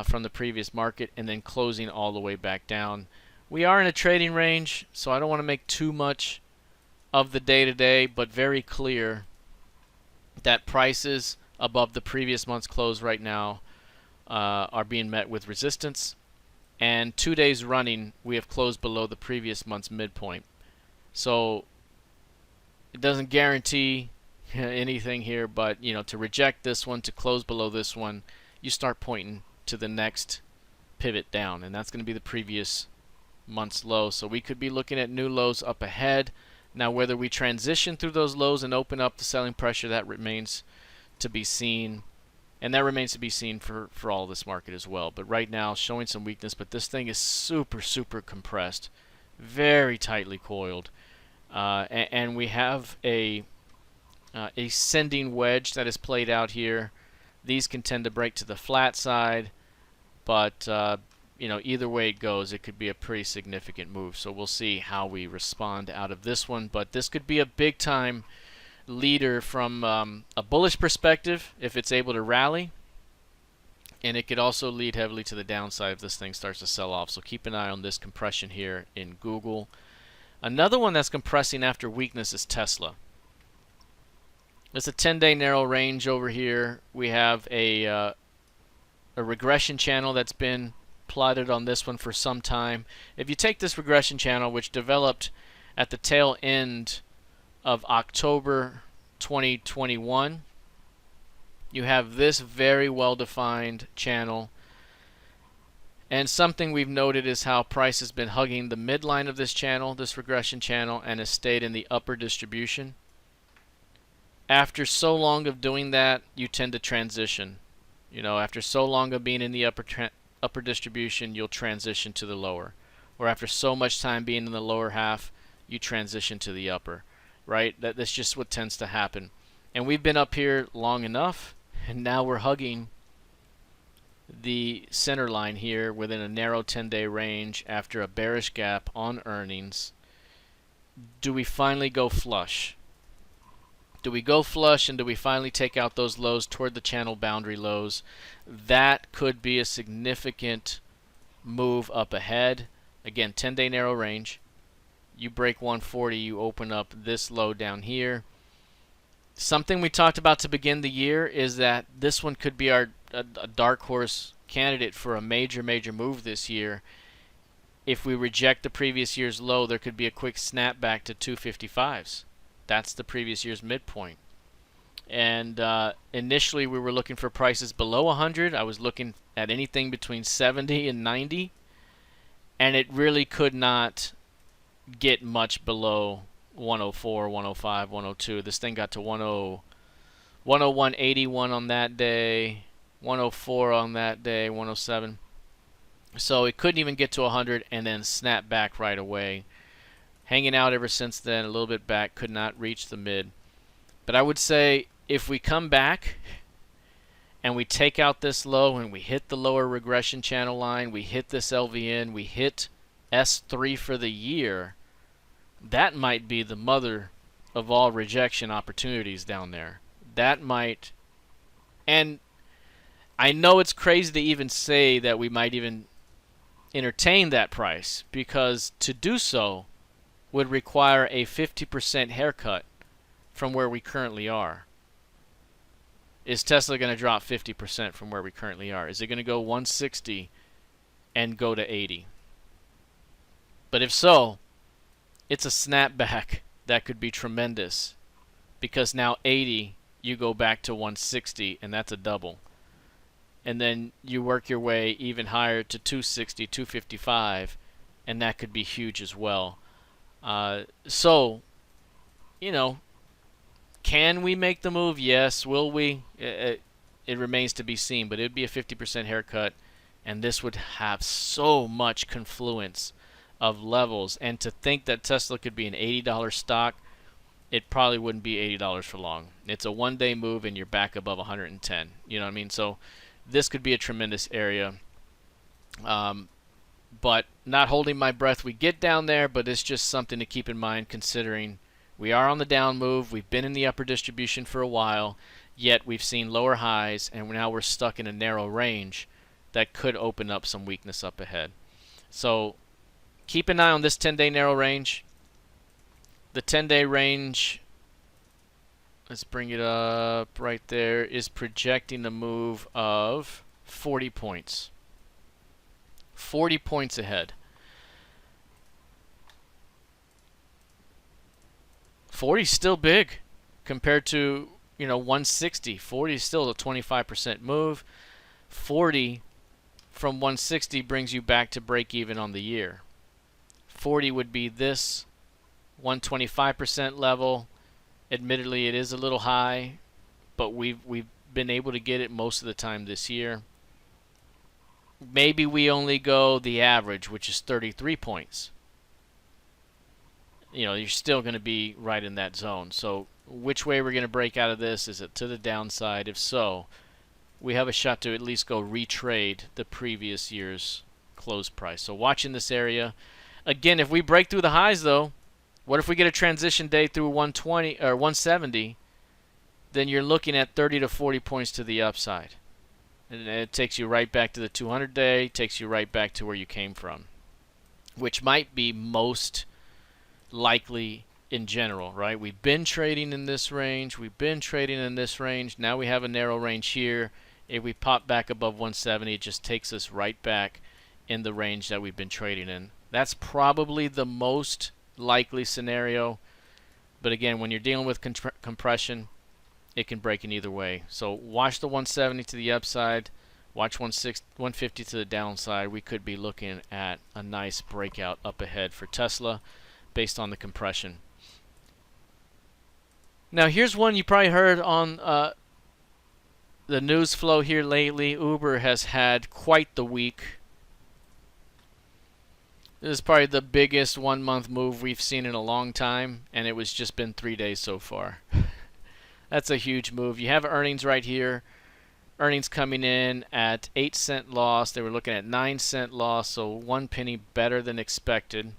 from the previous market, and then closing all the way back down. We are in a trading range, so I don't want to make too much of the day-to-day, but very clear that prices above the previous month's close right now are being met with resistance. And 2 days running, we have closed below the previous month's midpoint. So it doesn't guarantee anything here, but to reject this one, to close below this one, you start pointing to the next pivot down, and that's going to be the previous month's low. So we could be looking at new lows up ahead. Now, whether we transition through those lows and open up the selling pressure, that remains to be seen. And that remains to be seen for all this market as well. But right now, showing some weakness. But this thing is super, super compressed. Very tightly coiled. And we have a ascending wedge that is played out here. These can tend to break to the flat side. But either way it goes, it could be a pretty significant move. So we'll see how we respond out of this one. But this could be a big time leader from a bullish perspective if it's able to rally. And it could also lead heavily to the downside if this thing starts to sell off. So keep an eye on this compression here in Google. Another one that's compressing after weakness is Tesla. It's a 10-day narrow range over here. We have a regression channel that's been plotted on this one for some time. If you take this regression channel, which developed at the tail end of October 2021, you have this very well-defined channel. And something we've noted is how price has been hugging the midline of this channel, this regression channel, and has stayed in the upper distribution. After so long of doing that, you tend to transition. After so long of being in the upper distribution, you'll transition to the lower. Or after so much time being in the lower half, you transition to the upper. Right? That's just what tends to happen. And we've been up here long enough, and now we're hugging the center line here within a narrow 10-day range after a bearish gap on earnings. Do we finally go flush? Do we go flush, and do we finally take out those lows toward the channel boundary lows? That could be a significant move up ahead. Again, 10-day narrow range. You break 140, you open up this low down here. Something we talked about to begin the year is that this one could be a dark horse candidate for a major move this year. If we reject the previous year's low, there could be a quick snapback to 255s. That's the previous year's midpoint. And initially we were looking for prices below 100. I was looking at anything between 70 and 90. And it really could not get much below 104, 105, 102. This thing got to 101.81 on that day, 104 on that day, 107. So it couldn't even get to 100 and then snap back right away. Hanging out ever since then, a little bit back, could not reach the mid. But I would say if we come back and we take out this low and we hit the lower regression channel line, we hit this LVN, we hit S3 for the year, that might be the mother of all rejection opportunities down there. That might, and I know it's crazy to even say that we might even entertain that price, because to do so would require a 50% haircut from where we currently are. Is Tesla going to drop 50% from where we currently are? Is it going to go 160 and go to 80? But if so, it's a snapback that could be tremendous, because now 80, you go back to 160, and that's a double. And then you work your way even higher to 260, 255, and that could be huge as well. So, can we make the move? Yes. Will we? It remains to be seen, but it would be a 50% haircut, and this would have so much confluence of levels. And to think that Tesla could be an $80 stock, it probably wouldn't be $80 for long. It's a one-day move, and you're back above 110. You know what I mean? So this could be a tremendous area. But not holding my breath, we get down there, but it's just something to keep in mind, considering we are on the down move. We've been in the upper distribution for a while, yet we've seen lower highs, and now we're stuck in a narrow range that could open up some weakness up ahead. So keep an eye on this 10-day narrow range. The 10-day range, let's bring it up right there, is projecting a move of 40 points. 40 points ahead. 40 is still big compared to 160. 40 is still a 25% move. 40 from 160 brings you back to break even on the year. 40 would be this 125% level. Admittedly, it is a little high, but we've been able to get it most of the time this year. Maybe we only go the average, which is 33 points. You're still going to be right in that zone. So which way we're going to break out of this? Is it to the downside? If so, we have a shot to at least go retrade the previous year's close price. So watching this area. Again, if we break through the highs though, what if we get a transition day through 120 or 170? Then you're looking at 30 to 40 points to the upside. And it takes you right back to the 200 day, takes you right back to where you came from, which might be most likely in general, right? We've been trading in this range, we've been trading in this range, now we have a narrow range here. If we pop back above 170, it just takes us right back in the range that we've been trading in. That's probably the most likely scenario, but again, when you're dealing with compression, it can break in either way. So watch the 170 to the upside, watch 150 to the downside. We could be looking at a nice breakout up ahead for Tesla based on the compression. Now here's one you probably heard on the news flow here lately. Uber has had quite the week. This is probably the biggest 1 month move we've seen in a long time, and it was just been 3 days so far. That's a huge move. You have earnings right here. Earnings coming in at 8-cent loss. They were looking at 9-cent loss, so 1 penny better than expected.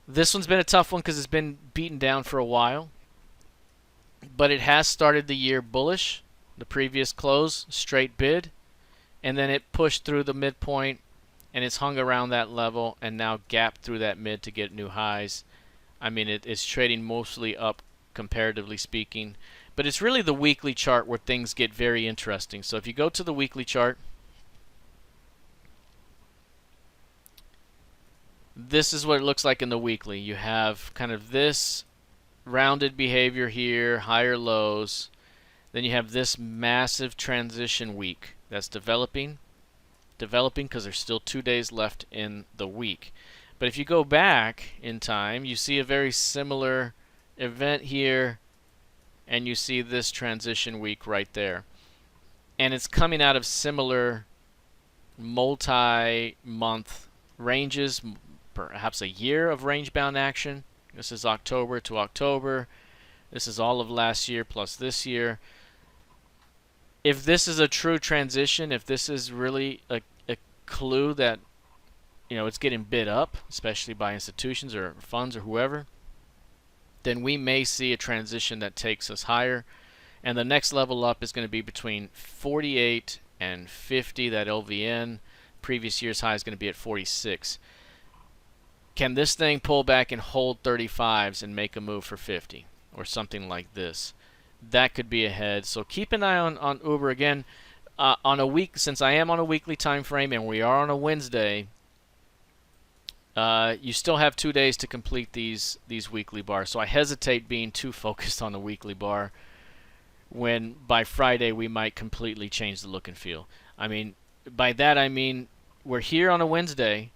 This one's been a tough one because it's been beaten down for a while. But it has started the year bullish. The previous close, straight bid. And then it pushed through the midpoint, and it's hung around that level, and now gapped through that mid to get new highs. I mean, it's trading mostly up comparatively speaking. But it's really the weekly chart where things get very interesting. So if you go to the weekly chart, this is what it looks like in the weekly. You have kind of this rounded behavior here, higher lows. Then you have this massive transition week that's developing because there's still 2 days left in the week. But if you go back in time, you see a very similar event here, and you see this transition week right there. And it's coming out of similar multi-month ranges, perhaps a year of range-bound action. This is October to October. This is all of last year plus this year. If this is a true transition, if this is really a clue that it's getting bid up, especially by institutions or funds or whoever, then we may see a transition that takes us higher. And the next level up is going to be between 48 and 50, that LVN. Previous year's high is going to be at 46. Can this thing pull back and hold 35s and make a move for 50 or something like this? That could be ahead. So keep an eye on Uber again. On a week, since I am on a weekly time frame and we are on a Wednesday, you still have 2 days to complete these weekly bars. So I hesitate being too focused on the weekly bar when by Friday we might completely change the look and feel. I mean, by that I mean we're here on a Wednesday,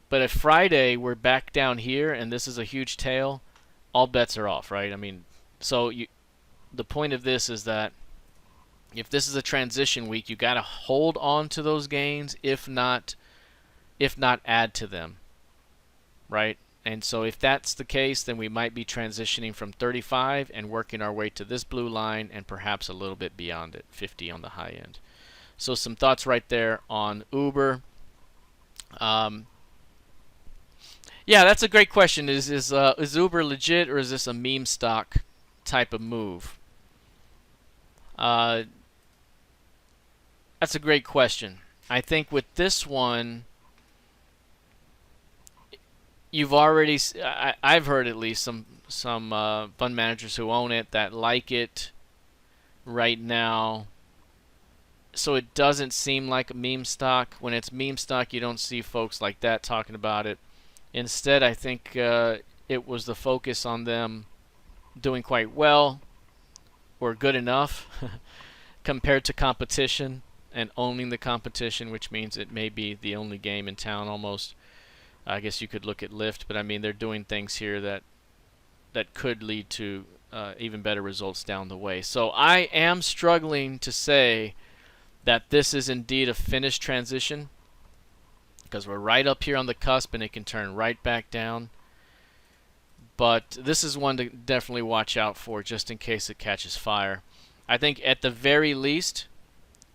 but if Friday we're back down here and this is a huge tail, all bets are off, right? I mean, so the point of this is that if this is a transition week, you got to hold on to those gains, if not add to them, right? And so if that's the case, then we might be transitioning from 35 and working our way to this blue line and perhaps a little bit beyond it, 50 on the high end. So some thoughts right there on Uber. Yeah, that's a great question. Is Uber legit, or is this a meme stock type of move? That's a great question. I think with this one, you've already, I've heard at least some fund managers who own it that like it right now. So it doesn't seem like a meme stock. When it's meme stock, you don't see folks like that talking about it. Instead, I think it was the focus on them doing quite well or good enough compared to competition and owning the competition, which means it may be the only game in town almost. I guess you could look at Lyft, but I mean they're doing things here that could lead to even better results down the way. So I am struggling to say that this is indeed a finished transition, because we're right up here on the cusp and it can turn right back down. But this is one to definitely watch out for just in case it catches fire. I think at the very least,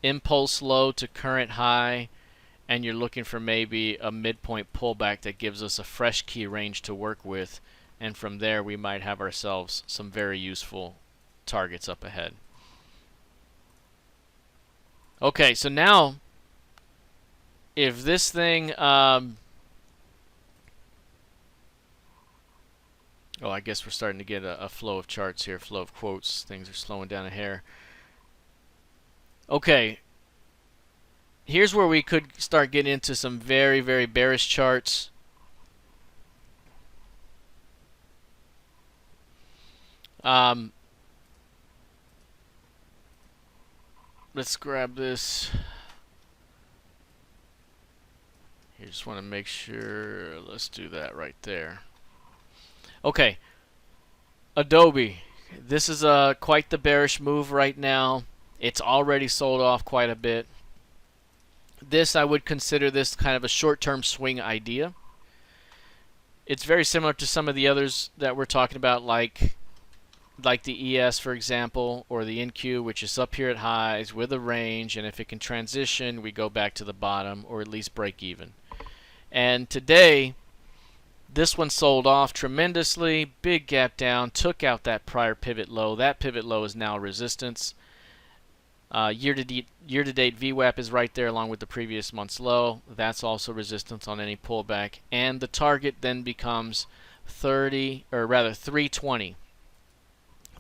impulse low to current high and you're looking for maybe a midpoint pullback that gives us a fresh key range to work with, and from there we might have ourselves some very useful targets up ahead. Okay, so now if this thing oh, I guess we're starting to get a flow of charts here, flow of quotes. Things are slowing down a hair. Okay, here's where we could start getting into some very, very bearish charts. Let's grab this. You just want to make sure. Let's do that right there. Okay, Adobe. This is quite the bearish move right now. It's already sold off quite a bit. This, I would consider this kind of a short-term swing idea. It's very similar to some of the others that we're talking about, like the ES, for example, or the NQ, which is up here at highs with a range, and if it can transition, we go back to the bottom or at least break even. And today, this one sold off tremendously, big gap down, took out that prior pivot low. That pivot low is now resistance. Year-to-date VWAP is right there along with the previous month's low. That's also resistance on any pullback. And the target then becomes 320.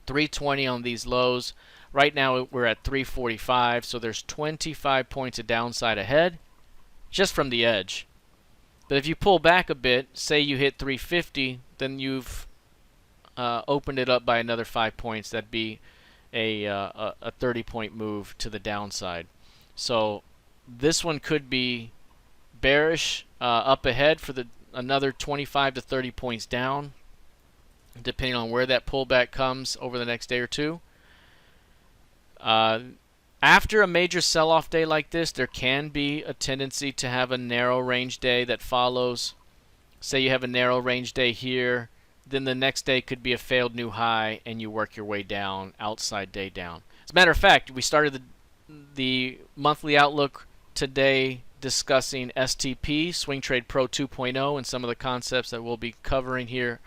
320 on these lows. Right now we're at 345, so there's 25 points of downside ahead just from the edge. But if you pull back a bit, say you hit 350, then you've opened it up by another 5 points. That'd be a 30-point move to the downside. So this one could be bearish up ahead for another 25 to 30 points down, depending on where that pullback comes over the next day or two. After a major sell-off day like this, there can be a tendency to have a narrow range day that follows. Say you have a narrow range day here, then the next day could be a failed new high, and you work your way down, outside day down. As a matter of fact, we started the monthly outlook today discussing STP, Swing Trade Pro 2.0, and some of the concepts that we'll be covering here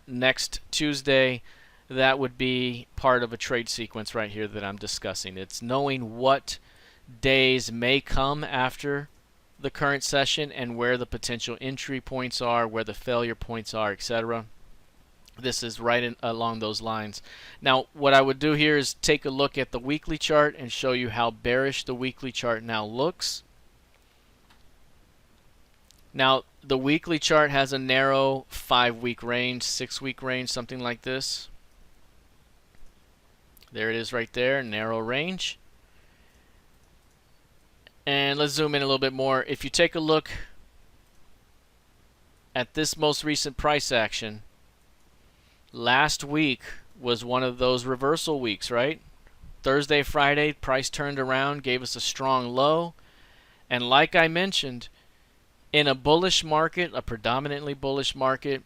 next Tuesday. That would be part of a trade sequence right here that I'm discussing. It's knowing what days may come after the current session and where the potential entry points are, where the failure points are, etc. This is right along those lines. Now, what I would do here is take a look at the weekly chart and show you how bearish the weekly chart now looks. Now, the weekly chart has a narrow 5-week range, 6-week range, something like this. There it is right there, narrow range. And let's zoom in a little bit more. If you take a look at this most recent price action, last week was one of those reversal weeks, right? Thursday, Friday, price turned around, gave us a strong low. And like I mentioned, in a bullish market, a predominantly bullish market,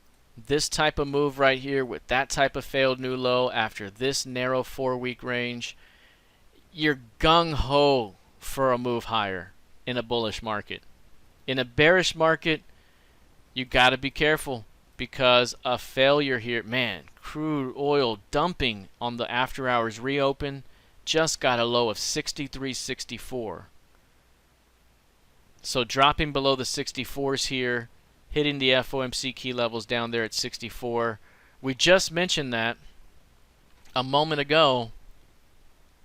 this type of move right here with that type of failed new low after this narrow 4-week range, you're gung-ho for a move higher in a bullish market. In a bearish market, you got to be careful because a failure here, man, crude oil dumping on the after hours reopen, just got a low of 63.64. So dropping below the 64s here, hitting the FOMC key levels down there at 64. We just mentioned that a moment ago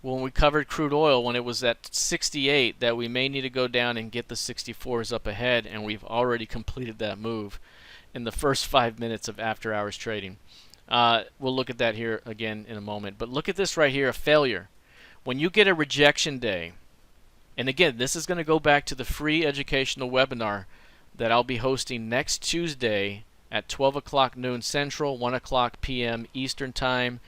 when we covered crude oil, when it was at 68, that we may need to go down and get the 64s up ahead, and we've already completed that move in the first 5 minutes of after hours trading. We'll look at that here again in a moment. But look at this right here, a failure. When you get a rejection day, and again, this is going to go back to the free educational webinar that I'll be hosting next Tuesday at 12 o'clock noon Central, 1 o'clock p.m. Eastern Time.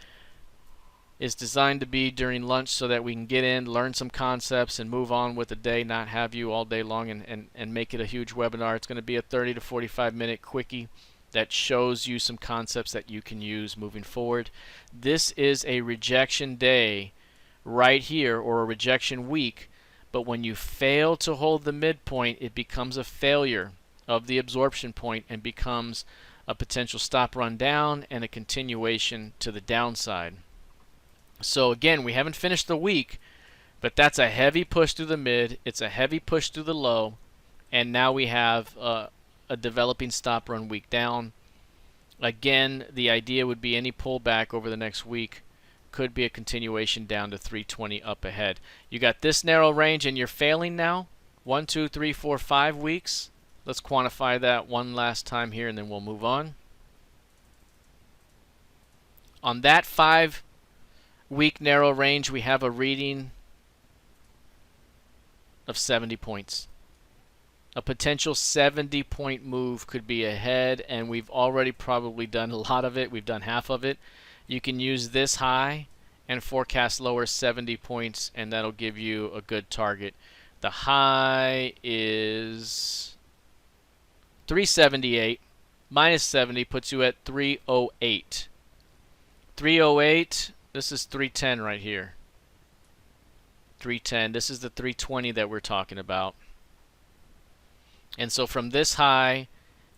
It's designed to be during lunch so that we can get in, learn some concepts, and move on with the day, not have you all day long and make it a huge webinar. It's going to be a 30 to 45 minute quickie that shows you some concepts that you can use moving forward. This is a rejection day right here, or a rejection week, But when you fail to hold the midpoint, it becomes a failure of the absorption point and becomes a potential stop run down and a continuation to the downside. So again, we haven't finished the week, but that's a heavy push through the mid. It's a heavy push through the low. And now we have a developing stop run week down. Again, the idea would be any pullback over the next week could be a continuation down to 320 up ahead. You got this narrow range and you're failing now. 1, 2, 3, 4, 5 weeks. Let's quantify that one last time here and then we'll move on. On that 5-week narrow range, we have a reading of 70 points. A potential 70-point move could be ahead, and we've already probably done a lot of it. We've done half of it. You can use this high and forecast lower 70 points, and that'll give you a good target. The high is 378. Minus 70 puts you at 308. 308, this is 310 right here. 310, this is the 320 that we're talking about. And so from this high,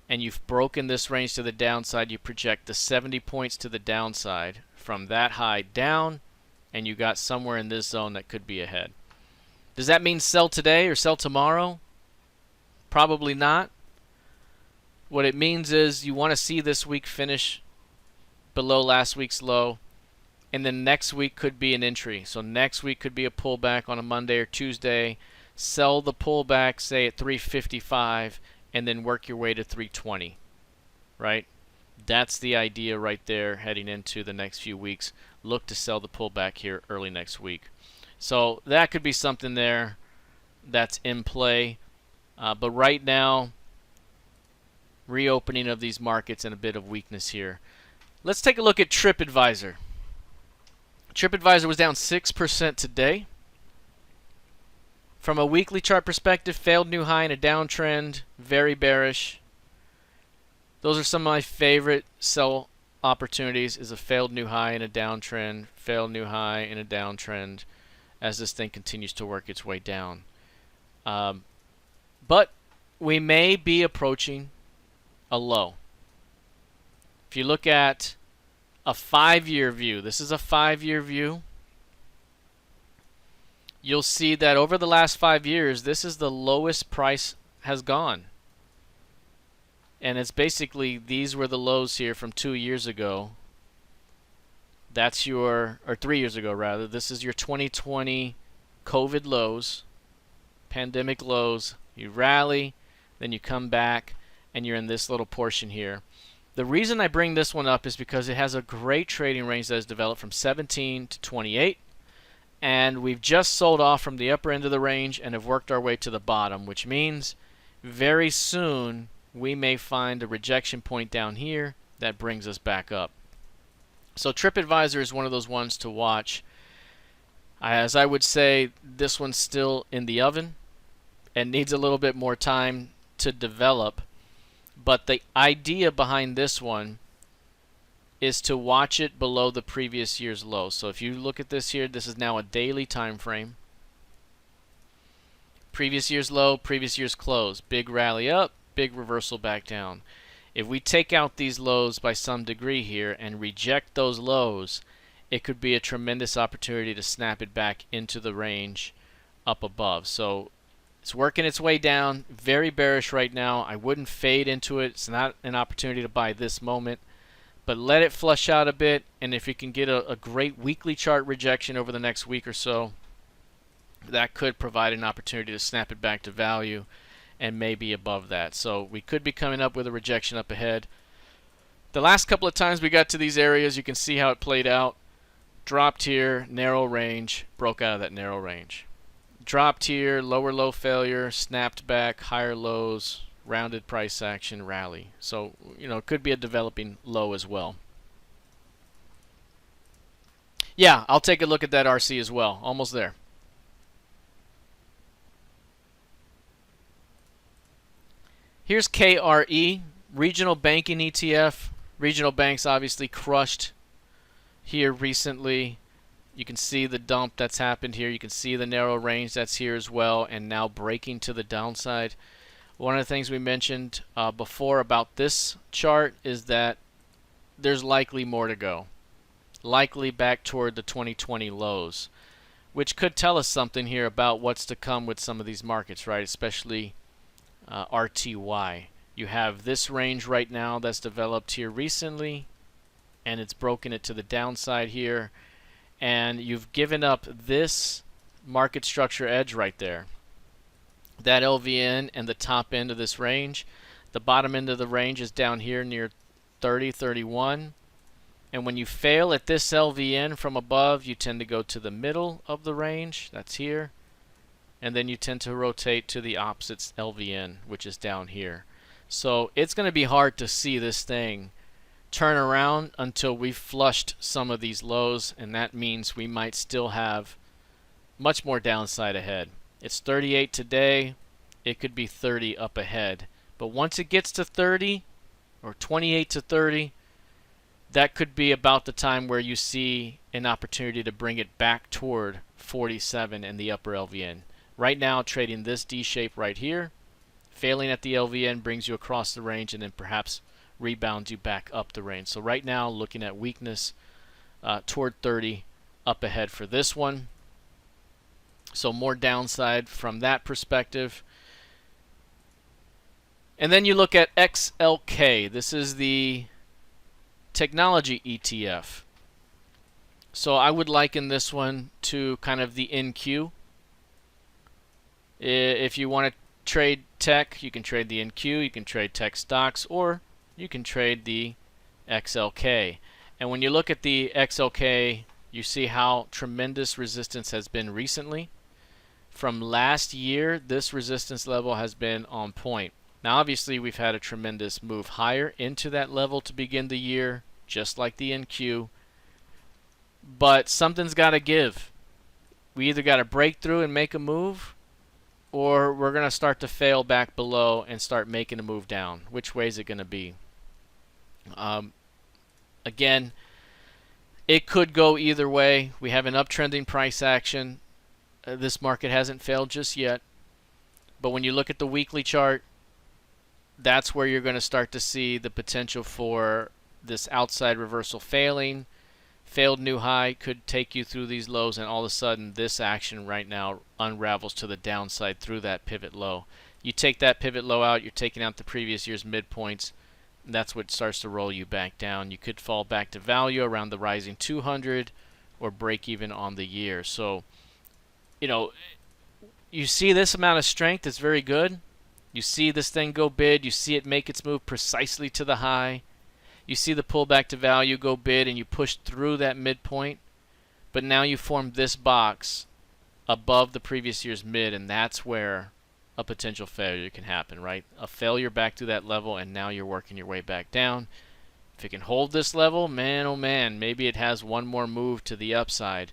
and you've broken this range to the downside, you project the 70 points to the downside from that high down, and you got somewhere in this zone that could be ahead. Does that mean sell today or sell tomorrow? Probably not. What it means is you want to see this week finish below last week's low, and then next week could be an entry. So next week could be a pullback on a Monday or Tuesday. Sell the pullback, say at 355, and then work your way to 320, right? That's the idea right there heading into the next few weeks. Look to sell the pullback here early next week. So that could be something there that's in play. But right now, reopening of these markets and a bit of weakness here. Let's take a look at TripAdvisor. TripAdvisor was down 6% today. From a weekly chart perspective, failed new high in a downtrend, very bearish. Those are some of my favorite sell opportunities, is a failed new high in a downtrend, failed new high in a downtrend as this thing continues to work its way down. But we may be approaching a low. If you look at a 5-year view, this is a 5-year view, you'll see that over the last 5 years, this is the lowest price has gone. And it's basically, these were the lows here from 2 years ago. That's your, or 3 years ago rather, this is your 2020 COVID lows, pandemic lows. You rally, then you come back, and you're in this little portion here. The reason I bring this one up is because it has a great trading range that has developed from 17 to 28. And we've just sold off from the upper end of the range and have worked our way to the bottom, which means very soon we may find a rejection point down here that brings us back up. So TripAdvisor is one of those ones to watch. As I would say, this one's still in the oven and needs a little bit more time to develop. But the idea behind this one is to watch it below the previous year's low. So if you look at this here, this is now a daily time frame. Previous year's low, previous year's close. Big rally up, big reversal back down. If we take out these lows by some degree here and reject those lows, it could be a tremendous opportunity to snap it back into the range up above. So it's working its way down, very bearish right now. I wouldn't fade into it. It's not an opportunity to buy this moment. But let it flush out a bit, and if you can get a great weekly chart rejection over the next week or so, that could provide an opportunity to snap it back to value and maybe above that. So we could be coming up with a rejection up ahead. The last couple of times we got to these areas, you can see how it played out. Dropped here, narrow range, broke out of that narrow range. Dropped here, lower low failure, snapped back, higher lows, rounded price action, rally. So, you know, it could be a developing low as well. Yeah, I'll take a look at that RC as well. Almost there. Here's KRE, regional banking ETF. Regional banks obviously crushed here recently. You can see the dump that's happened here. You can see the narrow range that's here as well, and now breaking to the downside. One of the things we mentioned before about this chart is that there's likely more to go. Likely back toward the 2020 lows, which could tell us something here about what's to come with some of these markets, right? Especially RTY. You have this range right now that's developed here recently, and it's broken it to the downside here, and you've given up this market structure edge right there. That LVN and the top end of this range. The bottom end of the range is down here near 30, 31. And when you fail at this LVN from above, you tend to go to the middle of the range. That's here. And then you tend to rotate to the opposite LVN, which is down here. So it's going to be hard to see this thing turn around until we've flushed some of these lows, and that means we might still have much more downside ahead. It's 38 today. It could be 30 up ahead. But once it gets to 30, or 28 to 30, that could be about the time where you see an opportunity to bring it back toward 47 and the upper LVN. Right now, trading this D shape right here, failing at the LVN brings you across the range and then perhaps rebounds you back up the range. So right now, looking at weakness toward 30 up ahead for this one. So more downside from that perspective. And then you look at XLK. This is the technology ETF. So I would liken this one to kind of the NQ. If you want to trade tech, you can trade the NQ, you can trade tech stocks, or you can trade the XLK. And when you look at the XLK, you see how tremendous resistance has been recently. From last year, this resistance level has been on point. Now obviously we've had a tremendous move higher into that level to begin the year, just like the NQ. But something's got to give. We either got to break through and make a move, or we're going to start to fail back below and start making a move down. Which way is it going to be? Again, it could go either way. We have an uptrending price action. This market hasn't failed just yet. But when you look at the weekly chart, that's where you're going to start to see the potential for this outside reversal failing. Failed new high could take you through these lows, and all of a sudden this action right now unravels to the downside through that pivot low. You take that pivot low out, you're taking out the previous year's midpoints, and that's what starts to roll you back down. You could fall back to value around the rising 200 or break even on the year. So, you know, you see this amount of strength, it's very good. You see this thing go bid, you see it make its move precisely to the high. You see the pullback to value go bid, and you push through that midpoint. But now you form this box above the previous year's mid, and that's where a potential failure can happen, right? A failure back to that level, and now you're working your way back down. If it can hold this level, man, oh man, maybe it has one more move to the upside.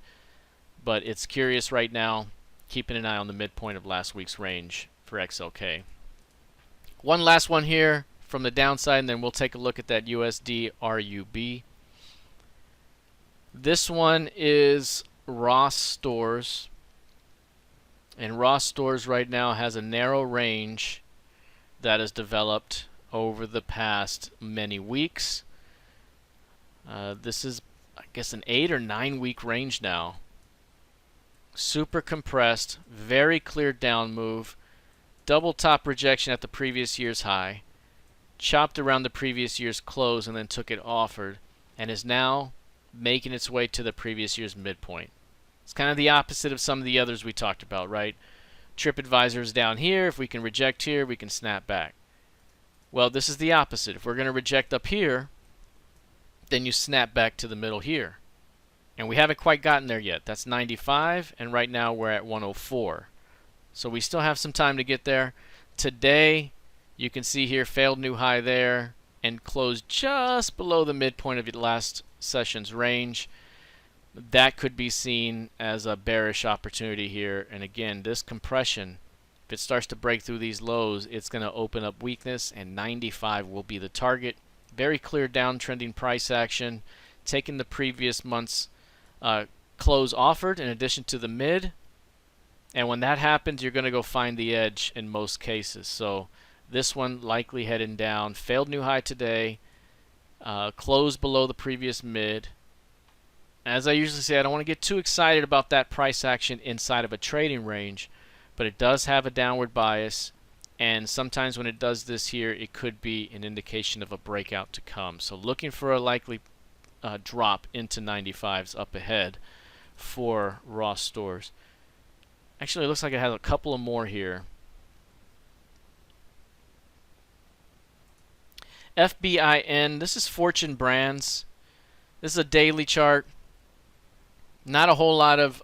But it's curious right now, keeping an eye on the midpoint of last week's range for XLK. One last one here from the downside, and then we'll take a look at that USD RUB. This one is ROST Stores, and ROST Stores right now has a narrow range that has developed over the past many weeks. This is, I guess, an 8 or 9 week range now. Super compressed, very clear down move, double top rejection at the previous year's high, chopped around the previous year's close and then took it offered, and is now making its way to the previous year's midpoint. It's kind of the opposite of some of the others we talked about, right? TripAdvisor is down here. If we can reject here, we can snap back. Well, this is the opposite. If we're going to reject up here, then you snap back to the middle here. And we haven't quite gotten there yet. That's 95, and right now we're at 104. So we still have some time to get there. Today, you can see here, failed new high there and closed just below the midpoint of the last session's range. That could be seen as a bearish opportunity here. And again, this compression, if it starts to break through these lows, it's going to open up weakness, and 95 will be the target. Very clear downtrending price action, taking the previous month's close offered in addition to the mid. And when that happens, you're going to go find the edge in most cases. So this one likely heading down. Failed new high today. Closed below the previous mid. As I usually say, I don't want to get too excited about that price action inside of a trading range, but it does have a downward bias, and sometimes when it does this here, it could be an indication of a breakout to come. So looking for a likely drop into 95s up ahead for ROST stores. Actually, it looks like it has a couple of more here. FBIN, this is Fortune Brands. This is a daily chart. Not a whole lot of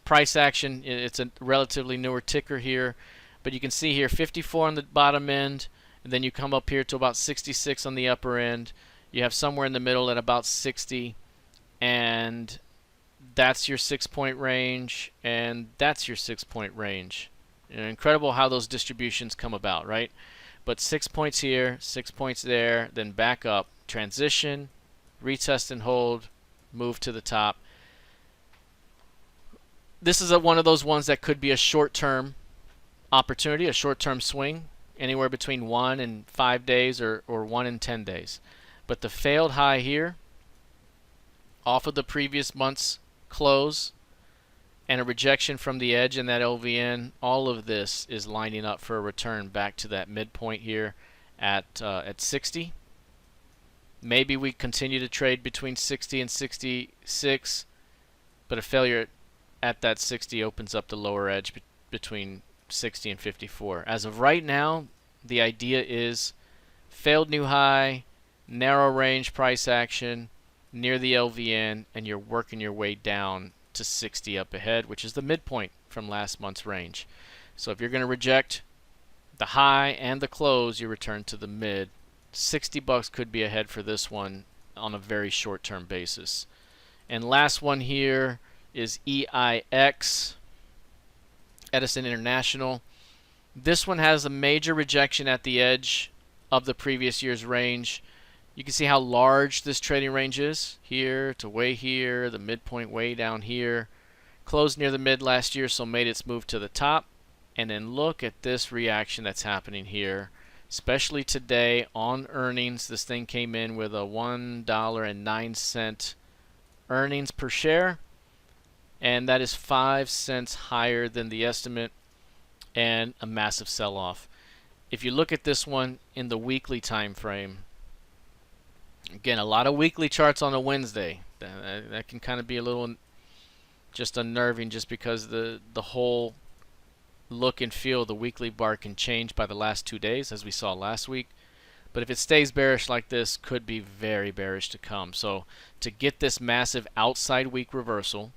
price action. It's a relatively newer ticker here. But you can see here 54 on the bottom end. And then you come up here to about 66 on the upper end. You have somewhere in the middle at about 60. And that's your 6-point range. And that's your 6-point range. Incredible how those distributions come about, right? But 6 points here, 6 points there, then back up. Transition, retest and hold, move to the top. This is one of those ones that could be a short-term opportunity, a short-term swing, anywhere between 1 and 5 days or 1 and 10 days. But the failed high here, off of the previous month's close, and a rejection from the edge in that LVN, all of this is lining up for a return back to that midpoint here at 60. Maybe we continue to trade between 60 and 66, but a failure at that 60 opens up the lower edge between 60 and 54. As of right now, the idea is failed new high, narrow range price action near the LVN, and you're working your way down to 60 up ahead, which is the midpoint from last month's range. So if you're going to reject the high and the close, you return to the mid. $60 could be ahead for this one on a very short-term basis. And last one here is EIX, Edison International. This one has a major rejection at the edge of the previous year's range. You can see how large this trading range is. Here to way here, the midpoint way down here. Closed near the mid last year, so made its move to the top. And then look at this reaction that's happening here, especially today on earnings. This thing came in with a $1.09 earnings per share, and that is 5 cents higher than the estimate, and a massive sell-off. If you look at this one in the weekly time frame, again, a lot of weekly charts on a Wednesday. That can kind of be a little just unnerving, just because the whole look and feel of the weekly bar can change by the last 2 days, as we saw last week. But if it stays bearish like this, could be very bearish to come. So to get this massive outside week reversal,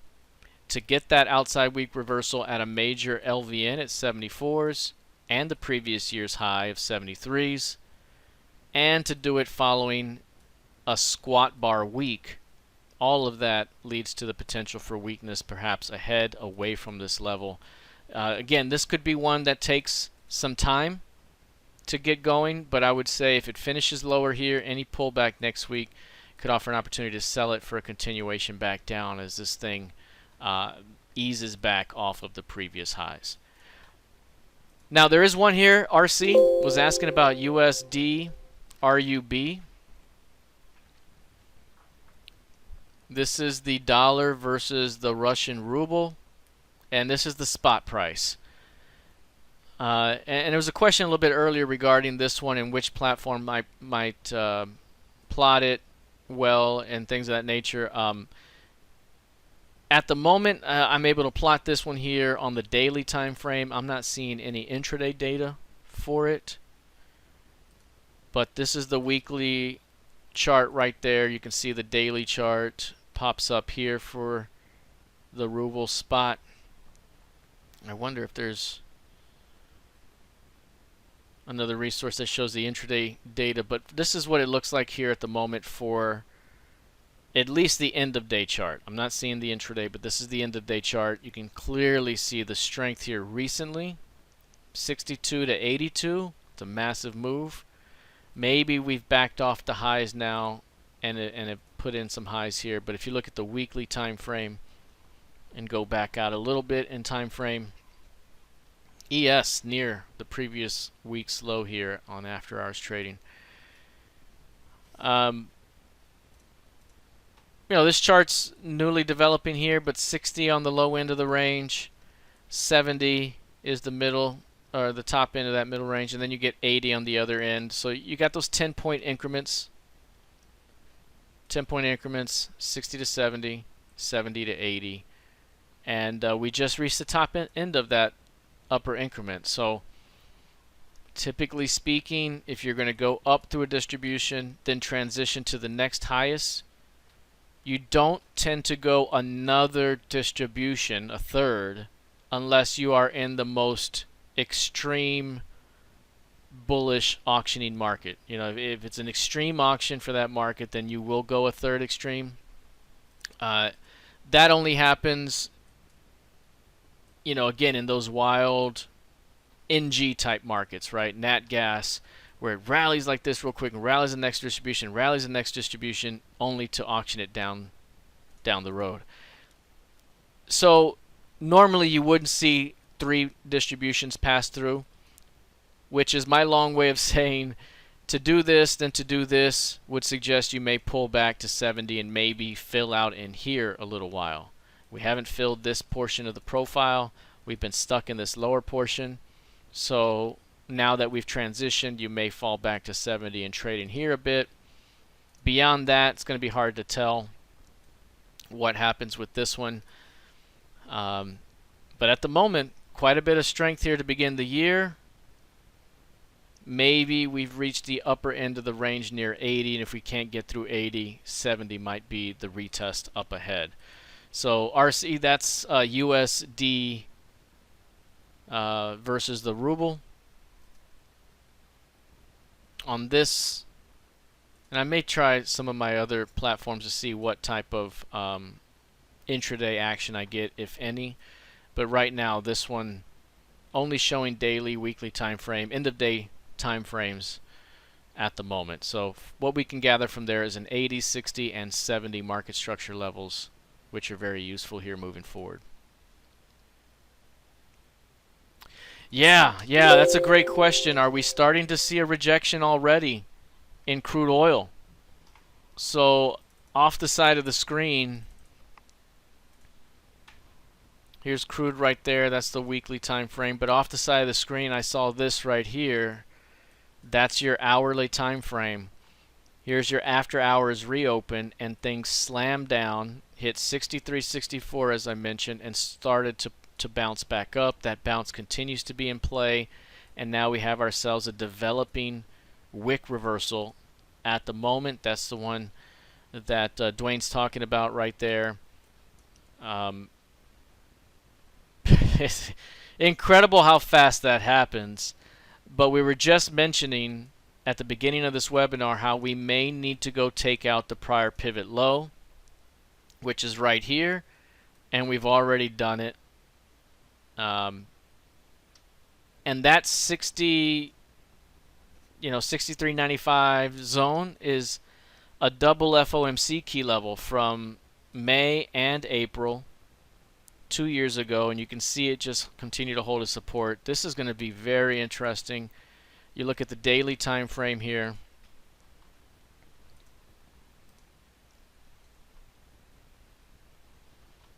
to get that outside week reversal at a major LVN at 74s and the previous year's high of 73s, and to do it following a squat bar week, all of that leads to the potential for weakness perhaps ahead, away from this level. Again, this could be one that takes some time to get going, but I would say if it finishes lower here, any pullback next week could offer an opportunity to sell it for a continuation back down as this thing eases back off of the previous highs. Now there is one here. RC was asking about USD RUB. This is the dollar versus the Russian ruble, and this is the spot price. And there was a question a little bit earlier regarding this one and which platform might plot it well and things of that nature. At the moment, I'm able to plot this one here on the daily time frame. I'm not seeing any intraday data for it, but this is the weekly chart right there. You can see the daily chart pops up here for the ruble spot. I wonder if there's another resource that shows the intraday data, but this is what it looks like here at the moment for at least the end of day chart. I'm not seeing the intraday, but this is the end of day chart. You can clearly see the strength here recently, 62 to 82. It's a massive move. Maybe we've backed off the highs now and have put in some highs here, but if you look at the weekly time frame, and go back out a little bit in time frame. ES near the previous week's low here on after hours trading. This chart's newly developing here, but 60 on the low end of the range, 70 is the middle or the top end of that middle range, and then you get 80 on the other end. So you got those 10-point increments. 10-point increments, 60 to 70, 70 to 80, and we just reached the top end of that upper increment. So typically speaking, if you're going to go up through a distribution, then transition to the next highest, you don't tend to go another distribution, a third, unless you are in the most extreme bullish auctioning market. If it's an extreme auction for that market, then you will go a third extreme. That only happens, again, in those wild NG type markets, right? Nat gas, where it rallies like this real quick and rallies the next distribution, rallies the next distribution, only to auction it down the road. So normally you wouldn't see 3 distributions pass through, which is my long way of saying to do this, then to do this would suggest you may pull back to 70 and maybe fill out in here a little while. We haven't filled this portion of the profile. We've been stuck in this lower portion. So now that we've transitioned, you may fall back to 70 and trade in here a bit. Beyond that, it's going to be hard to tell what happens with this one. But at the moment, quite a bit of strength here to begin the year. Maybe we've reached the upper end of the range near 80, and if we can't get through 80, 70 might be the retest up ahead. So RC, that's USD versus the ruble. On this, and I may try some of my other platforms to see what type of intraday action I get, if any. But right now, this one only showing daily, weekly time frame, end of day time frames at the moment. So what we can gather from there is an 80, 60, and 70 market structure levels, which are very useful here moving forward. Yeah, that's a great question. Are we starting to see a rejection already in crude oil? So off the side of the screen, here's crude right there. That's the weekly time frame. But off the side of the screen, I saw this right here. That's your hourly time frame. Here's your after hours reopen, and things slammed down, hit 63, 64 as I mentioned, and started to bounce back up. That bounce continues to be in play, and now we have ourselves a developing wick reversal at the moment. That's the one that Dwayne's talking about right there. It's incredible how fast that happens, but we were just mentioning at the beginning of this webinar how we may need to go take out the prior pivot low, which is right here, and we've already done it. And that 63.95 zone is a double FOMC key level from May and April 2 years ago, and you can see it just continue to hold a support. This is going to be very interesting. You look at the daily time frame here.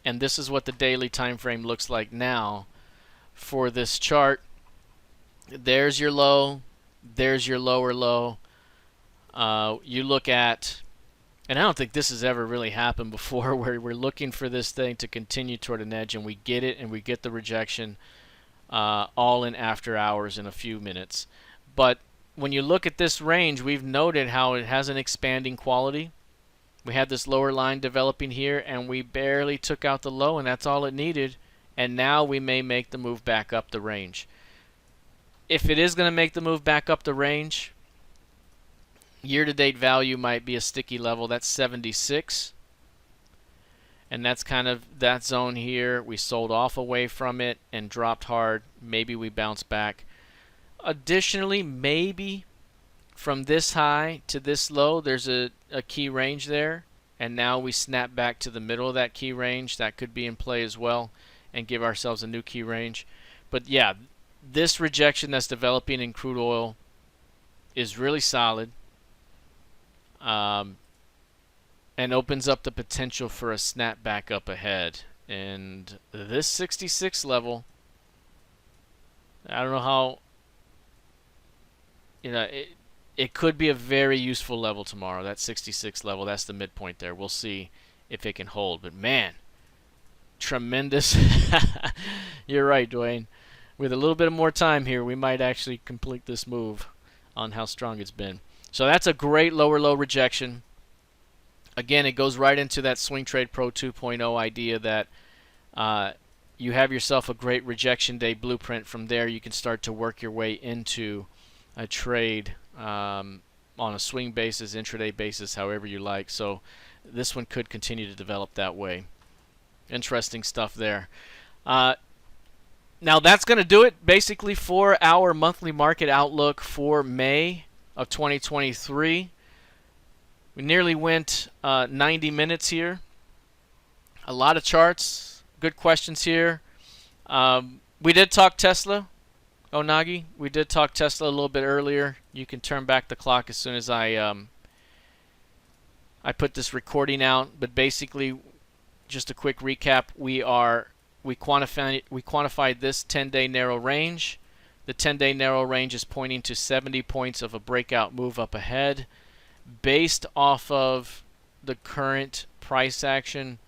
And this is what the daily time frame looks like now for this chart. There's your low, there's your lower low. You look at, and I don't think this has ever really happened before, where we're looking for this thing to continue toward an edge, and we get it, and we get the rejection all in after hours in a few minutes. But when you look at this range, we've noted how it has an expanding quality. We had this lower line developing here, and we barely took out the low, and that's all it needed. And now we may make the move back up the range. If it is going to make the move back up the range, year-to-date value might be a sticky level. That's 76. And that's kind of that zone here. We sold off away from it and dropped hard. Maybe we bounce back. Additionally, maybe from this high to this low, there's a key range there. and now we snap back to the middle of that key range. That could be in play as well, and give ourselves a new key range. But yeah, this rejection that's developing in crude oil is really solid, and opens up the potential for a snapback up ahead. And this 66 level, I don't know how, it could be a very useful level tomorrow. That 66 level, that's the midpoint there. We'll see if it can hold. But man, tremendous. You're right, Dwayne. With a little bit more time here, we might actually complete this move on how strong it's been. So that's a great lower low rejection. Again, it goes right into that Swing Trade Pro 2.0 idea that you have yourself a great rejection day blueprint. From there, you can start to work your way into a trade on a swing basis, intraday basis, however you like. So this one could continue to develop that way. Interesting stuff there. Now that's going to do it basically for our monthly market outlook for May of 2023. We nearly went 90 minutes here. A lot of charts, good questions here. We did talk Tesla, Onagi. We did talk Tesla a little bit earlier. You can turn back the clock as soon as I put this recording out. But basically, just a quick recap: we quantified this 10-day narrow range. The 10-day narrow range is pointing to 70 points of a breakout move up ahead. Based off of the current price action,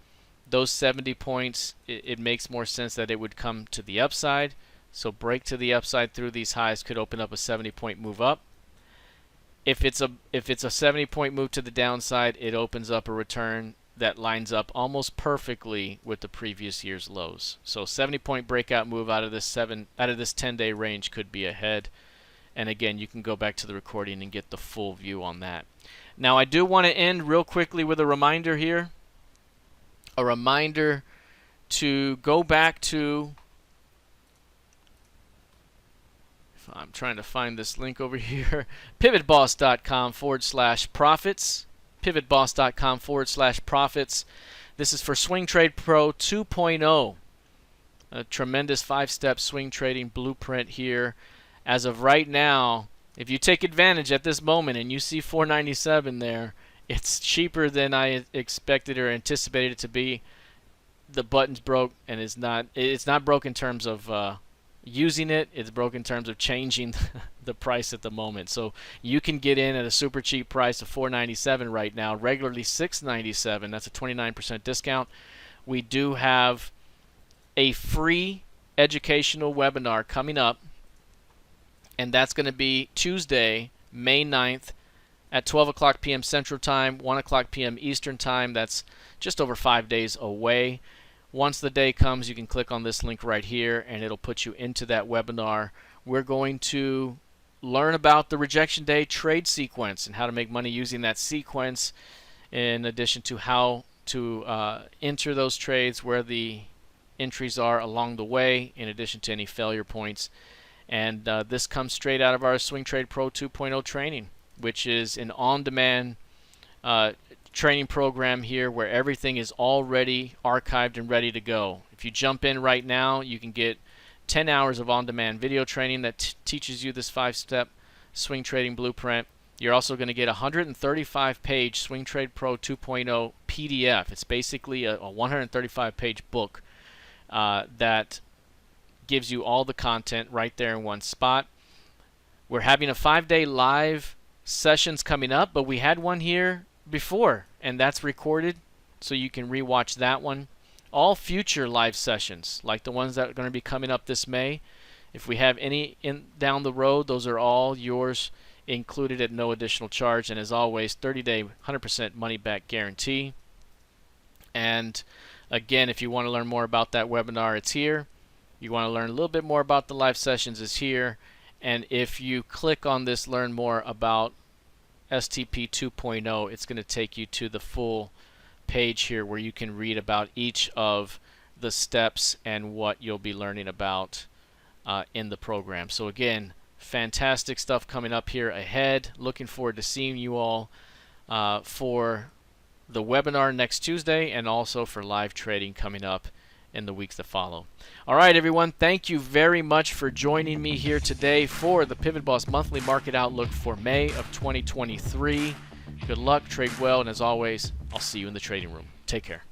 those 70 points, it makes more sense that it would come to the upside. So break to the upside through these highs could open up a 70-point move up. If it's a 70-point move to the downside, it opens up a return that lines up almost perfectly with the previous year's lows. So 70-point breakout move out of this 10-day range could be ahead. And again, you can go back to the recording and get the full view on that. Now, I do want to end real quickly with a reminder here. A reminder to go back to, I'm trying to find this link over here, pivotboss.com/profits. pivotboss.com/profits. This is for Swing Trade Pro 2.0. A tremendous 5-step swing trading blueprint here. As of right now, if you take advantage at this moment and you see 497 there, it's cheaper than I expected or anticipated it to be. The button's broke, and it's not broke in terms of using it. It's broke in terms of changing the price at the moment. So you can get in at a super cheap price of $4.97 right now, regularly $6.97. That's a 29% discount. We do have a free educational webinar coming up, and that's going to be Tuesday, May 9th at 12 o'clock p.m. Central Time, 1 o'clock p.m. Eastern Time. That's just over 5 days away. Once the day comes, you can click on this link right here, and it'll put you into that webinar. We're going to learn about the rejection day trade sequence and how to make money using that sequence, in addition to how to enter those trades, where the entries are along the way, in addition to any failure points. And this comes straight out of our Swing Trade Pro 2.0 training, which is an on-demand training program here where everything is already archived and ready to go. If you jump in right now, you can get 10 hours of on-demand video training that teaches you this 5-step swing trading blueprint. You're also going to get a 135-page Swing Trade Pro 2.0 PDF. It's basically a 135-page book that gives you all the content right there in one spot. We're having a 5-day live sessions coming up, but we had one here before, and that's recorded, so you can rewatch that one. All future live sessions, like the ones that are going to be coming up this May, if we have any down the road, those are all yours, included at no additional charge. And as always, 30-day 100% money back guarantee. And again, if you want to learn more about that webinar, it's here. You want to learn a little bit more about the live sessions, is here. And if you click on this learn more about STP 2.0, it's going to take you to the full page here where you can read about each of the steps and what you'll be learning about in the program. So again, fantastic stuff coming up here ahead. Looking forward to seeing you all for the webinar next Tuesday, and also for live trading coming up in the weeks that follow. All right, everyone, thank you very much for joining me here today for the PivotBoss Monthly Market Outlook for May of 2023. Good luck, trade well, and as always, I'll see you in the trading room. Take care.